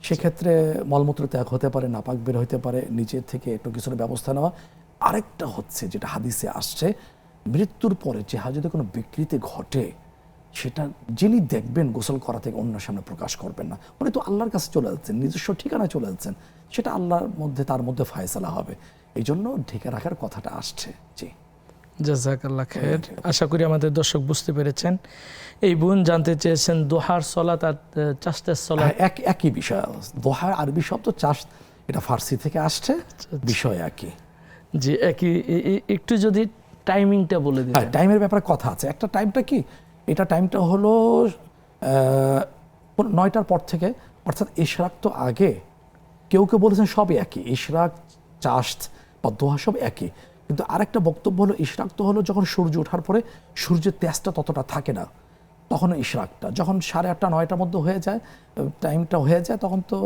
[SPEAKER 2] সেক্ষেত্রে মলমূত্র ত্যাগ হতে পারে, নাপাক বের হতে পারে, নিজের থেকে একটু কিছুর ব্যবস্থা নেওয়া। আরেকটা হচ্ছে যেটা হাদিসে আসছে, মৃত্যুর পরে চেহারা যদি কোনো বিকৃতি ঘটে, সেটা যিনি দেখবেন গোসল করা থেকে অন্যের সামনে প্রকাশ করবেন না। উনি তো আল্লাহর কাছে চলে যাচ্ছেন, নিজস্ব ঠিকানা চলে যাচ্ছেন, সেটা আল্লাহর মধ্যে, তার মধ্যে ফায়সালা হবে। এই জন্য ঢেকে রাখার কথাটা আসছে। জি
[SPEAKER 1] জাযাকাল্লাহ খায়ের। আশা করি আমাদের দর্শক বুঝতে পেরেছেন। এই বোন জানতে চেয়েছেন দোহার সলাত আর চাষতের সলাত।
[SPEAKER 2] হ্যাঁ, একই বিষয়। দোহা আরবি শব্দ, চাষ এটা ফার্সি থেকে আসছে, বিষয় একই।
[SPEAKER 1] জি একই। একটু যদি টাইমিংটা বলে দিন।
[SPEAKER 2] হ্যাঁ, টাইমের ব্যাপারে কথা আছে। একটা টাইমটা কি, এটা টাইমটা হলো 9টার পর থেকে, অর্থাৎ ইশরাক তো আগে। কেউ কেউ বলেছেন সবই একই, ইশরাক, চাষত বা দোহা সব একই। কিন্তু আরেকটা বক্তব্য হলো ইশরাক তো হলো যখন সূর্য ওঠার পরে সূর্যের তেজটা ততটা থাকে না, তখন ইশরাকটা যখন 8:30 9টার মধ্যে হয়ে যায়, টাইমটা হয়ে যায়, তখন তো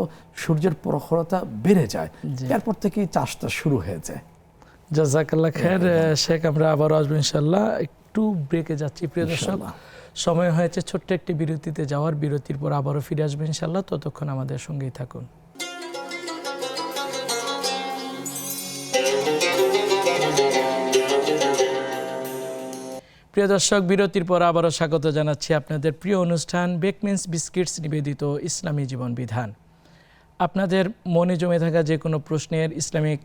[SPEAKER 2] সূর্যের প্রখরতা বেড়ে যায়, এরপর থেকেই চাষটা শুরু হয়ে যায়।
[SPEAKER 1] জাযাকাল্লাহ খায়ের। শেখ আমরা আবারও আসবো ইনশাল্লাহ। একটু ব্রেকে যাচ্ছি প্রিয় দর্শক,
[SPEAKER 2] ইনশাআল্লাহ।
[SPEAKER 1] সময় হয়েছে ছোট্ট একটি বিরতিতে যাওয়ার। বিরতির পর আবারও ফিরে আসবো ইনশাল্লাহ, ততক্ষণ আমাদের সঙ্গেই থাকুন। প্রিয় দর্শক, বিরতির পর আবারও স্বাগত জানাচ্ছি আপনাদের প্রিয় অনুষ্ঠান বেকমিন্স বিস্কিটস নিবেদিত ইসলামী জীবন বিধান। আপনাদের মনে জমে থাকা যে কোনো প্রশ্নের ইসলামিক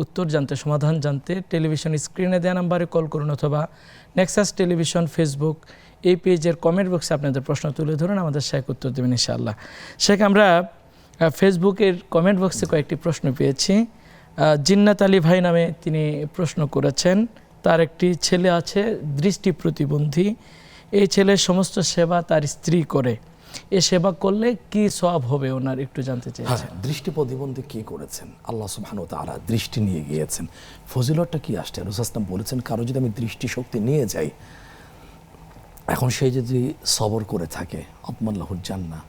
[SPEAKER 1] উত্তর জানতে, সমাধান জানতে টেলিভিশন স্ক্রিনে দেওয়া নাম্বারে কল করুন, অথবা নেক্সাস টেলিভিশন ফেসবুক এই পেজের কমেন্ট বক্সে আপনাদের প্রশ্ন তুলে ধরুন, আমাদের শেখ উত্তর দেবেন ইনশাআল্লাহ। শেখ, আমরা ফেসবুকের কমেন্ট বক্সে কয়েকটি প্রশ্ন পেয়েছি। জিন্নাত আলী ভাই নামে তিনি প্রশ্ন করেছেন, তার একটি ছেলে আছে দৃষ্টি প্রতিবন্ধী, এই ছেলের সমস্ত সেবা তার স্ত্রী করে, এ সেবা করলে কি সওয়াব হবে ওনার একটু জানতে চাইছেন।
[SPEAKER 2] দৃষ্টি প্রতিবন্ধী কি করেছেন? আল্লাহ সুবহানাহু ওয়া তাআলা দৃষ্টি নিয়ে গিয়েছেন। ফজিলতটা কি আসছে? রাসূল সাল্লাল্লাহু আলাইহি ওয়াসাল্লাম বলেছেন, কারো যদি আমি দৃষ্টি শক্তি নিয়ে যাই, এখন সে যদি সবর করে থাকে, আতমাল্লাহুল জান্নাহ,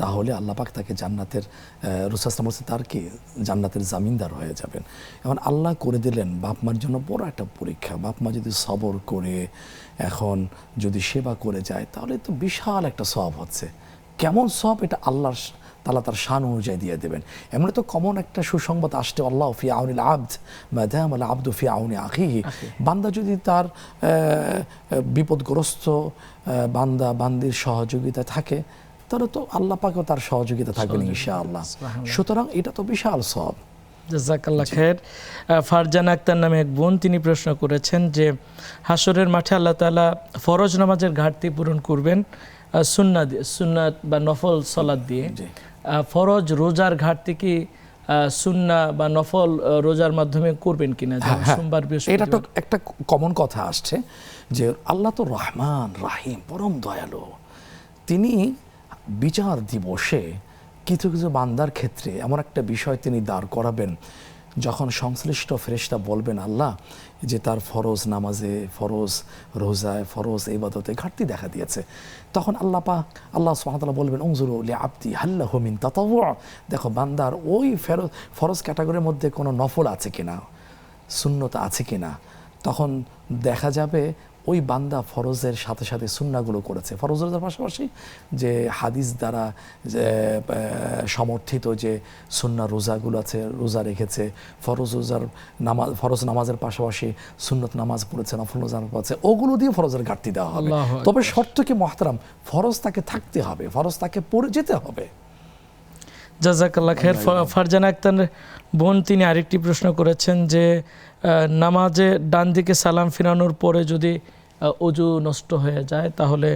[SPEAKER 2] তাহলে আল্লাহ পাক তাকে জান্নাতের, রাসূল সাল্লাল্লাহু আলাইহি ওয়াসাল্লাম তার কি জান্নাতের জামিনদার হয়ে যাবেন। এখন আল্লাহ করে দিলেন বাপ মার জন্য বড় একটা পরীক্ষা। বাপ মা যদি সবর করে এখন যদি সেবা করে যায়, তাহলে তো বিশাল একটা সওয়াব হচ্ছে। কেমন সওয়াব, এটা আল্লাহর তাআলা তার শান অনুযায়ী দিয়ে দেবেন। এমনি তো কমন একটা সুসংবাদ আসছে, আল্লাহ ফি আউনিল আবদ মা দামাল আবদু ফি আউনি আখিহি। বান্দা যদি তার বিপদগ্রস্ত বান্দা বান্দির সহযোগিতা থাকে, তাহলে তো আল্লাহ পাকও তার সহযোগিতা থাকবেন ইনশাআল্লাহ। সুতরাং এটা তো বিশাল সওয়াব।
[SPEAKER 1] জাযাকাল্লাহ খায়ের। ফারজানা আক্তার নামে এক বোন, তিনি প্রশ্ন করেছেন যে হাসরের মাঠে আল্লাহ তাআলা ফরজ নামাজের ঘাটতি পূরণ করবেন সুন্নাত বা নফল সালাত দিয়ে, ফরজ রোজার ঘাটতি কি সুন্না বা নফল রোজার মাধ্যমে করবেন কিনা, যেমন সোমবার
[SPEAKER 2] এটা
[SPEAKER 1] বৃহস্পতিবার?
[SPEAKER 2] তো একটা কমন কথা আসছে যে আল্লাহ তো রহমান রাহিম, পরম দয়ালু। তিনি বিচার দিবসে কিছু কিছু বান্দার ক্ষেত্রে এমন একটা বিষয় তিনি দাঁড় করাবেন, যখন সংশ্লিষ্ট ফেরেশতা বলবেন আল্লাহ যে তার ফরজ নামাজে, ফরজ রোজায়, ফরজ ইবাদতে ঘাটতি দেখা দিয়েছে, তখন আল্লাহ সুবহানাহু ওয়া তাআলা বলবেন উনজুরু লিআবদি হাল লাহু মিন তাতাওয়ু, দেখো বান্দার ওই ফরজ ক্যাটাগরির মধ্যে কোনো নফল আছে কিনা, সুন্নত আছে কিনা। তখন দেখা যাবে ওই বান্দা ফরজের সাথে সাথে সুন্নাগুলো করেছে। ফরজ রোজার পাশাপাশি যে হাদিস দ্বারা যে সমর্থিত যে সুন্না রোজাগুলো আছে, রোজা রেখেছে, ফরজ নামাজের পাশাপাশি সুন্নত নামাজ পড়েছে, নফল রোজা পড়েছে, ওগুলো দিয়ে ফরজের ঘাটতি দেওয়া হবে। তবে শর্ত কি মহতারাম, ফরজ তাকে থাকতে হবে, ফরজ তাকে পড়ে যেতে হবে।
[SPEAKER 1] জাযাকাল্লাহ খায়ের। ফারজানা আক্তার বোন তিনি আরেকটি প্রশ্ন করেছেন যে নামাজে ডান দিকে সালাম ফিরানোর পরে যদি ওযু নষ্ট হয়ে যায় তাহলে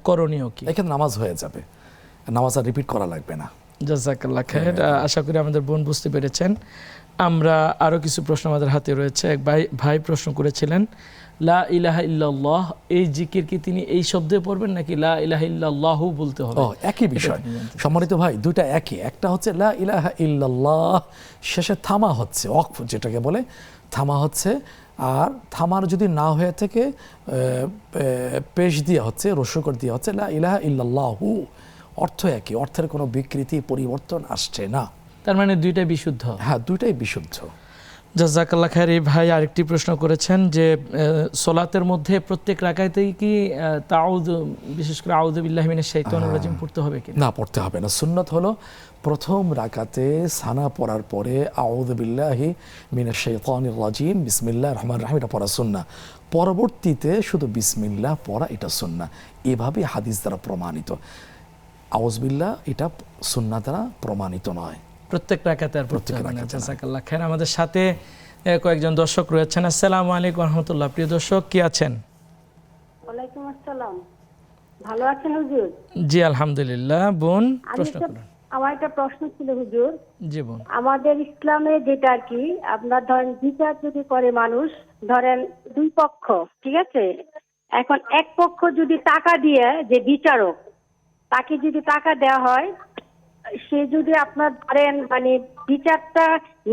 [SPEAKER 1] করণীয় কি?
[SPEAKER 2] এখানে নামাজ হয়ে যাবে, নামাজ আর রিপিট করা লাগবে না।
[SPEAKER 1] জাযাকাল্লাহ খায়ের। আশা করি আমাদের বোন বুঝতে পেরেছেন। আমরা আরও কিছু প্রশ্ন আমাদের হাতে রয়েছে। এক ভাই প্রশ্ন করেছিলেন, লা ইলাহা ইল্লাল্লাহ এই জিকির কি তিনি এই শব্দে পড়বেন নাকি লা ইলাহা ইল্লাল্লাহু বলতে হবে?
[SPEAKER 2] একই বিষয় সম্মানিত ভাই, দুইটা একই। একটা হচ্ছে লা ইলাহা ইল্লাল্লাহ, শেষে থামা হচ্ছে, ওয়াকফ যেটাকে বলে, থামা হচ্ছে। আর থামার যদি না হয়ে থাকে পেশ দেওয়া হচ্ছে, রস্যকর দেওয়া হচ্ছে লা ইলাহা ইল্লাল্লাহু, অর্থ একই, অর্থের কোনো বিকৃতি পরিবর্তন আসছে না।
[SPEAKER 1] তার মানে দুইটাই বিশুদ্ধ?
[SPEAKER 2] হ্যাঁ, দুইটাই বিশুদ্ধ।
[SPEAKER 1] জাযাকাল্লাহ খায়ের। এই ভাই আরেকটি প্রশ্ন করেছেন যে সলাতের মধ্যে প্রত্যেক রাকাতেই কি তাউযু, বিশেষ করে আউযু বিল্লাহি মিনাশ শাইতানির রাজিম পড়তে হবে কি?
[SPEAKER 2] না, পড়তে হবে না। সুন্নাত হলো প্রথম রাকাতে সানা পড়ার পরে আউযু বিল্লাহি মিনাশ শাইতানির রাজিম বিসমিল্লাহির রহমানির রহিম এটা পড়া সুন্নাহ, পরবর্তীতে শুধু বিসমিল্লাহ পড়া এটা সুন্নাহ। এভাবে হাদিস দ্বারা প্রমাণিত। আউযু বিল্লাহ এটা সুন্নাহ দ্বারা প্রমাণিত নয়,
[SPEAKER 1] প্রত্যেক রাকাতে আর পড়তে হবে না। জাযাকাল্লাহ খায়ের। আমাদের সাথে কয়েকজন দর্শক রয়েছেন। আসসালামু আলাইকুম ওয়া রাহমাতুল্লাহ। প্রিয় দর্শক, কি আছেন?
[SPEAKER 5] ওয়ালাইকুম আসসালাম। ভালো আছেন হুজুর?
[SPEAKER 1] জি আলহামদুলিল্লাহ। বোন প্রশ্ন করুন।
[SPEAKER 5] আমার একটা প্রশ্ন ছিল হুজুর।
[SPEAKER 1] জি বোন।
[SPEAKER 5] আমাদের ইসলামে যেটা আর কি, আপনার ধরেন বিচার যদি করে মানুষ, ধরেন দুই পক্ষ, ঠিক আছে, এখন এক পক্ষ যদি টাকা দিয়ে, যে বিচারক তাকে যদি টাকা দেওয়া হয়, সে যদি আপনার ধরেন মানে বিচারটা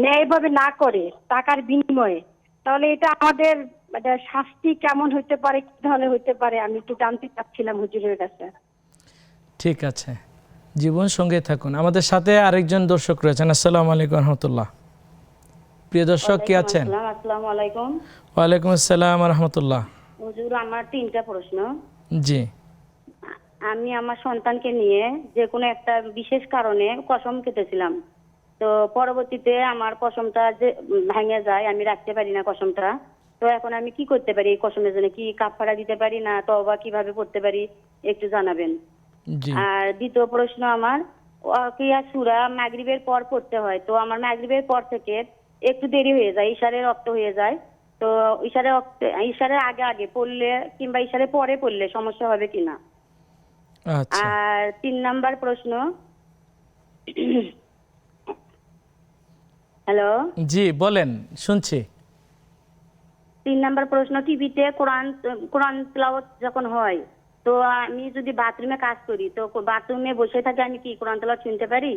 [SPEAKER 5] ন্যায়ভাবে না করে টাকার বিনিময়ে, তাহলে এটা আমাদের মানে শাস্তি কেমন হইতে পারে, কি ধরনের হইতে পারে, আমি একটু জানতে চাচ্ছিলাম হুজুরের কাছে।
[SPEAKER 1] ঠিক আছে, জীবন সঙ্গে থাকুন। আমাদের সাথে আরেকজন দর্শক রয়েছেন। আসসালামু আলাইকুম ওয়া রাহমাতুল্লাহ। প্রিয় দর্শক, কি আছেন?
[SPEAKER 5] আসসালামু আলাইকুম।
[SPEAKER 1] ওয়ালাইকুম আসসালাম ওয়া রাহমাতুল্লাহ।
[SPEAKER 5] হুজুর, আমার 3টা প্রশ্ন।
[SPEAKER 1] জি।
[SPEAKER 5] আমি আমার সন্তানকে নিয়ে যে কোনো একটা বিশেষ কারণে কসম কেটেছিলাম, তো পরবর্তীতে আমার কসমটা যে ভেঙে যায়, আমি রাখতে পারি না কসমটা, তো এখন আমি কি করতে পারি? এই কসমের জন্য কি কাফারা দিতে পারি না তওবা কিভাবে করতে পারি একটু জানাবেন।
[SPEAKER 1] জি।
[SPEAKER 5] আর দ্বিতীয় প্রশ্ন আমার, ওয়াকিয়া সূরা মাগরিবের পর পড়তে হয়, তো আমার মাগরিবের পর থেকে একটু দেরি হয়ে যায়, ইশারের রক্ত হয়ে যায়, তো ইশারের আগে আগে পড়লে কিংবা ইশারের পরে পড়লে সমস্যা হবে কিনা?
[SPEAKER 1] আচ্ছা।
[SPEAKER 5] আর 3 নাম্বার প্রশ্ন, হ্যালো
[SPEAKER 1] জি বলেন, শুনছি।
[SPEAKER 5] 3 নাম্বার প্রশ্ন, টিভিতে কোরআন তেলাওয়াত যখন হয়, তো আমি যদি বাথরুমে কাজ করি, তো বাথরুমে বসে থাকে আমি কি কোরআন তেলাওয়াত শুনতে পারি?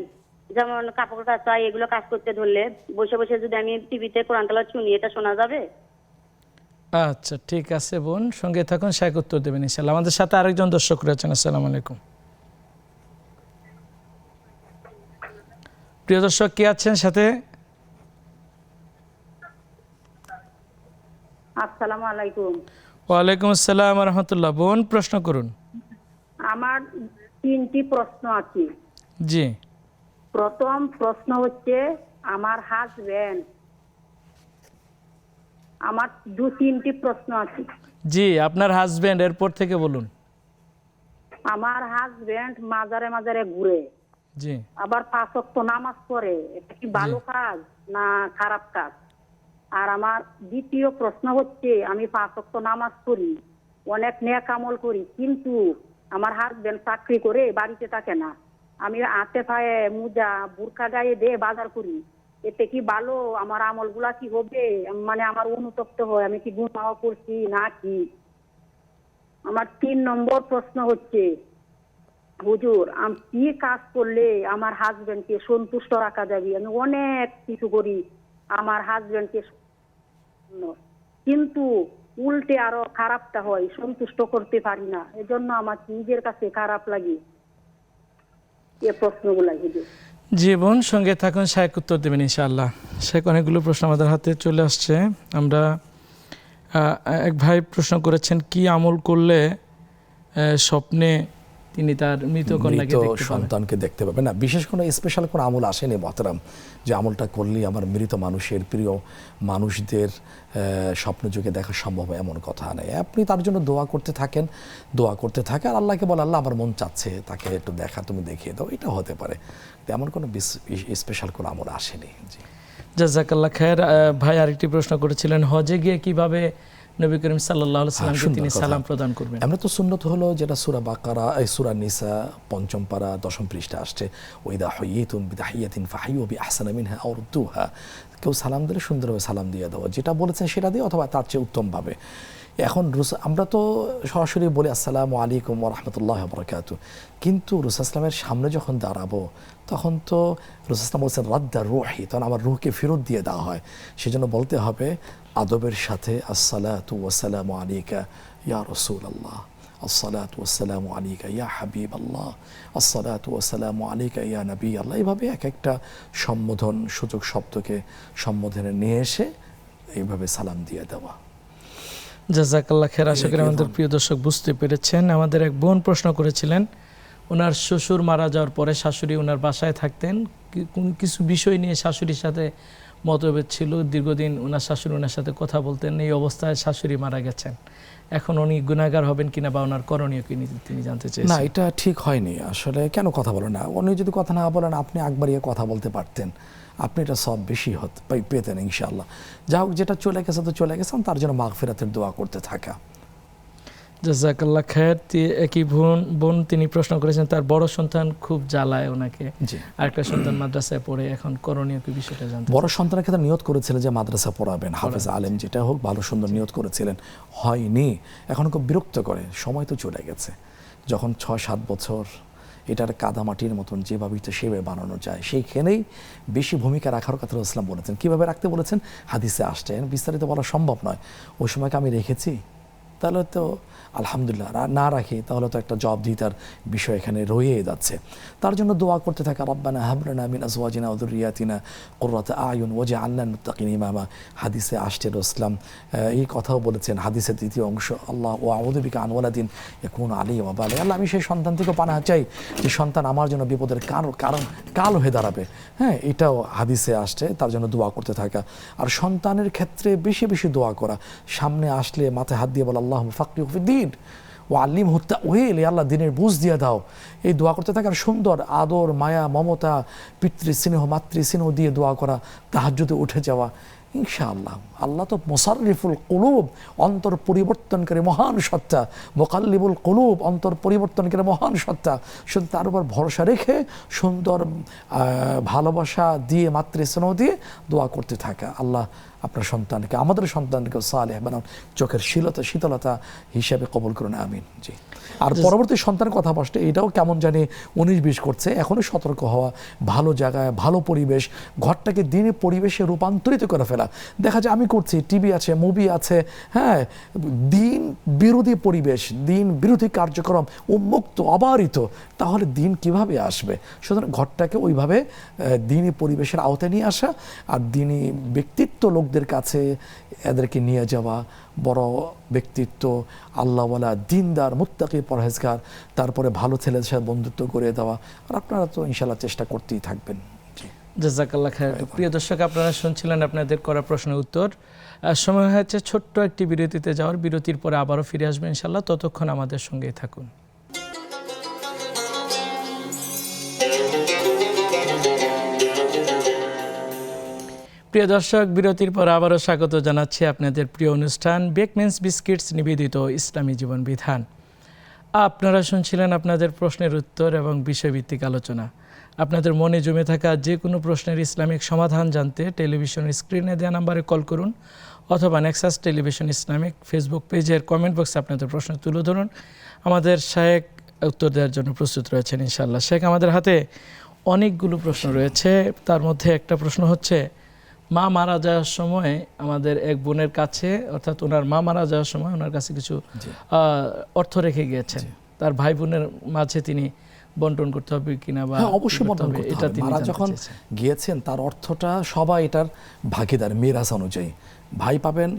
[SPEAKER 5] যেমন কাপড় কাচা এগুলো কাজ করতে ধরলে বসে বসে যদি আমি টিভিতে কোরআন তেলাওয়াত শুনি, এটা শোনা যাবে?
[SPEAKER 1] আচ্ছা ঠিক আছে বোন, সঙ্গে থাকুন, শাইখ উত্তর দেবেন ইনশাআল্লাহ। আমাদের সাথে আরেকজন দর্শক রয়েছেন। আসসালামু আলাইকুম। প্রিয় দর্শক, কি আছেন সাথে?
[SPEAKER 5] আসসালামু আলাইকুম।
[SPEAKER 1] ওয়ালাইকুম আসসালাম ওয়া রাহমাতুল্লাহ। বোন প্রশ্ন করুন।
[SPEAKER 5] আমার 3টি প্রশ্ন আছে।
[SPEAKER 1] জি।
[SPEAKER 5] প্রথম প্রশ্ন হচ্ছে, আমার হাজবেন্ড, আমার 2-3টি প্রশ্ন আছে।
[SPEAKER 1] জি, আপনার হাজবেন্ড, এরপর থেকে বলুন।
[SPEAKER 5] আমার হাজবেন্ড মাজারে মাজারে ঘুরে,
[SPEAKER 1] জি।
[SPEAKER 5] আবার 5 ওয়াক্ত নামাজ পড়ে, এটা কি ভালো কাজ না খারাপ কাজ? আর আমার দ্বিতীয় প্রশ্ন হচ্ছে, আমি 5 ওয়াক্ত নামাজ পড়ি, অনেক নেক আমল করি, কিন্তু আমার হাজবেন্ড চাকরি করে বাড়িতে থাকে না,
[SPEAKER 8] আমি হাতে পায়ে মোজা বুরকা গায়ে দিয়ে বাজার করি, এতে কি ভালো? আমার আমলগুলা কি হবে? মানে আমার অনুতপ্ত হয়, আমি কি গুনাহ করছি না কি? আমার 3 নম্বর প্রশ্ন হচ্ছে, হুজুর আমি কি কাজ করলে আমার হাজবেন্ডকে সন্তুষ্ট রাখা যাবে? আমি অনেক কিছু করি আমার হাজবেন্ডকে, কিন্তু উল্টে আরো খারাপটা হয়, সন্তুষ্ট করতে পারি না, এজন্য আমার নিজের কাছে খারাপ লাগে। এই প্রশ্নগুলা হুজুর।
[SPEAKER 1] জীবন সঙ্গে থাকুন, শায়েক উত্তর দেবেন ইনশাআল্লাহ। শায়েক, অনেকগুলো প্রশ্ন আমাদের হাতে চলে আসছে। আমরা এক ভাই প্রশ্ন করেছেন, কি আমল করলে স্বপ্নে তিনি তার মৃত কন্যাকে দেখতে পাবেন?
[SPEAKER 2] সন্তানকে দেখতে পাবেন না, বিশেষ কোনো স্পেশাল কোনো আমল আসেনি মহতারাম যে আমলটা করলেই আমার মৃত মানুষের প্রিয় মানুষদের স্বপ্ন যুগে দেখা সম্ভব হয়, এমন কথা নেই। আপনি তার জন্য দোয়া করতে থাকেন, দোয়া করতে থাকে, আর আল্লাহকে বলে আল্লাহ আমার মন চাচ্ছে তাকে একটু দেখা, তুমি দেখিয়ে দাও, এটা হতে পারে। এমন কোনো স্পেশাল কোনো আমল আসেনি। জি,
[SPEAKER 1] জাযাকাল্লাহ খায়ের। ভাই আরেকটি প্রশ্ন করেছিলেন, হজে গিয়ে কিভাবে নবী করিম সাল্লাল্লাহু আলাইহি ওয়াসাল্লামকে তিনি সালাম প্রদান করবেন?
[SPEAKER 2] আমরা তো সুন্নত হলো যেটা সূরা বাকারা, সূরা নিসা ৫ম পারা ১০ম পৃষ্ঠা আসছে, ওয়াইদা হুইয়িতুম বিতাহিয়াতিন ফাহাইয়ু বিআহসানা মিনহা আও রুদ্দুহা। কেউ সালাম দিলে সুন্দরভাবে সালাম দিয়ে দেওয়া, যেটা বলেছেন সেটা দিয়ে, অথবা তার চেয়ে উত্তমভাবে। এখন আমরা তো সরাসরি বলি আসসালামু আলাইকুম ওয়া রাহমাতুল্লাহি ওয়া বারাকাতুহু, কিন্তু রাসূল সাল্লামের সামনে যখন দাঁড়াবো তখন তো রাসূল সাল্লাম বলছেন রাদ্দা রূহি, তখন আমার রূহকে ফেরত দিয়ে দেওয়া হয়। সেজন্য বলতে হবে আদবের সাথে আসসালাতু ওয়াসসালামু আলাইকা ইয়া রাসূলুল্লাহ, আসসালাতু ওয়াসসালামু আলাইকা ইয়া হাবিবাল্লাহ, আসসালাতু ওয়াসসালামু আলাইকা ইয়া নবী আল্লাহ। এইভাবে এক একটা সম্বোধন সূচক শব্দকে সম্বোধনে নিয়ে এসে এইভাবে সালাম দিয়ে দেওয়া।
[SPEAKER 1] জাযাকাল্লাহ খায়ের। আশা করি আমাদের প্রিয় দর্শক বুঝতে পেরেছেন। আমাদের এক বোন প্রশ্ন করেছিলেন, ওনার শ্বশুর মারা যাওয়ার পরে শাশুড়ি ওনার বাসায় থাকতেন, কিছু বিষয় নিয়ে শাশুড়ির সাথে মতভেদ ছিল, দীর্ঘদিন ওনার শাশুড়ি ওনার সাথে কথা বলতেন, এই অবস্থায় শাশুড়ি মারা গেছেন, এখন উনি গুনাহগার হবেন কিনা বা ওনার করণীয় কি তিনি জানতে চেয়েছেন।
[SPEAKER 2] না, এটা ঠিক হয়নি আসলে। কেন কথা বলেন না? উনি যদি কথা না বলেন, আপনি একবারিয়ে কথা বলতে পারতেন, আপনি এটা সব বেশি পেতেন ইনশাআল্লাহ। যা হোক, যেটা চলে গেছে তো চলে গেছে, তার জন্য মাগফিরাতের দোয়া করতে থাকা।
[SPEAKER 1] জাযাকাল্লাহ খায়ের। একই বোন তিনি প্রশ্ন করেছেন, তার বড় সন্তান খুব জ্বালায় ওনাকে, আরেকটা সন্তান মাদ্রাসায় পড়ে, এখন করণীয় কি বিষয়টা জানতে।
[SPEAKER 2] বড় সন্তানের ক্ষেত্রে নিয়ত করেছিলেন যে মাদ্রাসা পড়াবেন, হাফেজ আলেম যেটা হোক, ভালো সুন্দর নিয়ত করেছিলেন, হয়নি। এখন খুব বিরক্ত করে, সময় তো চলে গেছে। যখন ৬-৭ বছর এটার কাদামাটির মতন যেভাবে সেভাবে বানানো যায়, সেইখানেই বেশি ভূমিকা রাখার কথা ইসলাম বলেছেন। কীভাবে রাখতে বলেছেন হাদিসে আসছে, বিস্তারিত বলা সম্ভব নয়। ওই সময়কে আমি রেখেছি, তাহলে তো আলহামদুলিল্লাহ, না রাখি তাহলে তো একটা জবাবদিহিতার বিষয় এখানে রয়ে যাচ্ছে। তার জন্য দোয়া করতে থাকা, রব্বানা হাব লানা মিন আজওয়াজিনা ওয়া যুররিয়াতিনা কুররাতা আয়ুন ওয়াজআলনা লিল মুত্তাকিনা ইমামা। হাদিসে আসছে রাসূলুল্লাহ এই কথাও বলেছেন, হাদিসের দ্বিতীয় অংশ, আল্লাহ ওয়া আউযু বিকা আন ওয়ালাদিন ইয়াকুনু আলাইহি ওয়া বালি। আল্লাহ, আমি সেই সন্তান থেকে পানাহ চাই যে সন্তান আমার জন্য বিপদের কাল হয়ে দাঁড়াবে। হ্যাঁ, এটাও হাদিসে আসছে। তার জন্য দোয়া করতে থাকা, আর সন্তানের ক্ষেত্রে বেশি বেশি দোয়া করা, সামনে আসলে মাথায় হাত দিয়ে বলা আল্লাহুম্মা ফাক্কিহু ফিদ্দীন ওয়া আল্লিমহু তা'ওয়ীল, আল্লাহ দিনের বুঝ দিয়ে দাও। এই দোয়া করতে থাকার সুন্দর আদর, মায়া, মমতা, পিতৃস্নেহ, মাতৃস্নেহ দিয়ে দোয়া করা, তাহাজ্জুদে উঠে যাওয়া। ইনশাআল্লাহ আল্লাহ তো মুসাররিফুল কুলুব, অন্তর পরিবর্তনকারী মহান সত্তা, মুকাল্লিবুল কুলুব, অন্তর পরিবর্তনকারী মহান সত্তা। শুধু তার উপর ভরসা রেখে সুন্দর ভালোবাসা দিয়ে, মাতৃস্নেহ দিয়ে দোয়া করতে থাকা। আল্লাহ আপনার সন্তানকে, আমাদের সন্তানকে সালেহ বানান, চোখের শীতলতা হিসাবে কবুল করুন, আমিন। জি। আর পরবর্তী সন্তানের কথা বসতে এটাও কেমন জানি 19-20 করছে, এখনই সতর্ক হওয়া, ভালো জায়গায়, ভালো পরিবেশ, ঘরটাকে দিনের পরিবেশে রূপান্তরিত করে ফেলা। দেখা যায় আমি করছি, টিভি আছে, মুভি আছে, হ্যাঁ, দিন বিরোধী পরিবেশ, দিন বিরোধী কার্যক্রম উন্মুক্ত, অবারিত, তাহলে দিন কিভাবে আসবে? সুতরাং ঘরটাকে ওইভাবে দিনী পরিবেশের আওতায় নিয়ে আসা, আর দিনী ব্যক্তিত্ব লোকদের কাছে এদেরকে নিয়ে যাওয়া, বড় ব্যক্তিত্ব, আল্লাহওয়ালা, দিনদার, মুত্তাকি, পরহেজগার, তারপরে ভালো ছেলেদের সাথে বন্ধুত্ব করে দেওয়া। আর আপনারা তো ইনশাআল্লাহ চেষ্টা করতেই থাকবেন।
[SPEAKER 1] জাযাকাল্লাহ খায়ের। প্রিয় দর্শক, আপনারা শুনছিলেন আপনাদের করা প্রশ্নের উত্তর। সময় হয়েছে ছোট্ট একটি বিরতিতে যাওয়ার। বিরতির পরে আবারও ফিরে আসবেন ইনশাআল্লাহ, ততক্ষণ আমাদের সঙ্গেই থাকুন। প্রিয় দর্শক, বিরতির পর আবারও স্বাগত জানাচ্ছি আপনাদের প্রিয় অনুষ্ঠান বেকম্যানস বিস্কিটস নিবেদিত ইসলামী জীবন বিধান। আপনারা শুনছিলেন আপনাদের প্রশ্নের উত্তর এবং বিষয়ভিত্তিক আলোচনা। আপনাদের মনে জমে থাকা যে কোনো প্রশ্নের ইসলামিক সমাধান জানতে টেলিভিশনের স্ক্রিনে দেওয়া নাম্বারে কল করুন অথবা নেক্সাস টেলিভিশন ইসলামিক ফেসবুক পেজের কমেন্ট বক্সে আপনাদের প্রশ্ন তুলে ধরুন। আমাদের শেখ উত্তর দেওয়ার জন্য প্রস্তুত রয়েছেন ইনশাআল্লাহ। শেখ, আমাদের হাতে অনেকগুলো প্রশ্ন রয়েছে। তার মধ্যে একটা প্রশ্ন হচ্ছে, মা মারা যাওয়ার সময় আমাদের এক বোনের কাছে, অর্থাৎ ওনার মা মারা যাওয়ার সময় ওনার কাছে কিছু অর্থ রেখে গিয়েছেন, তার ভাই বোনের মাঝে তিনি বন্টন করতে হবে কিনা বা
[SPEAKER 2] অবশ্যই বন্টন করতে
[SPEAKER 1] এটা
[SPEAKER 2] হবে।
[SPEAKER 1] তিনি
[SPEAKER 2] মারা যখন গিয়েছেন তার অর্থটা সবাই এটার ভাগিদার, মিরাস অনুযায়ী ভাই পাবেন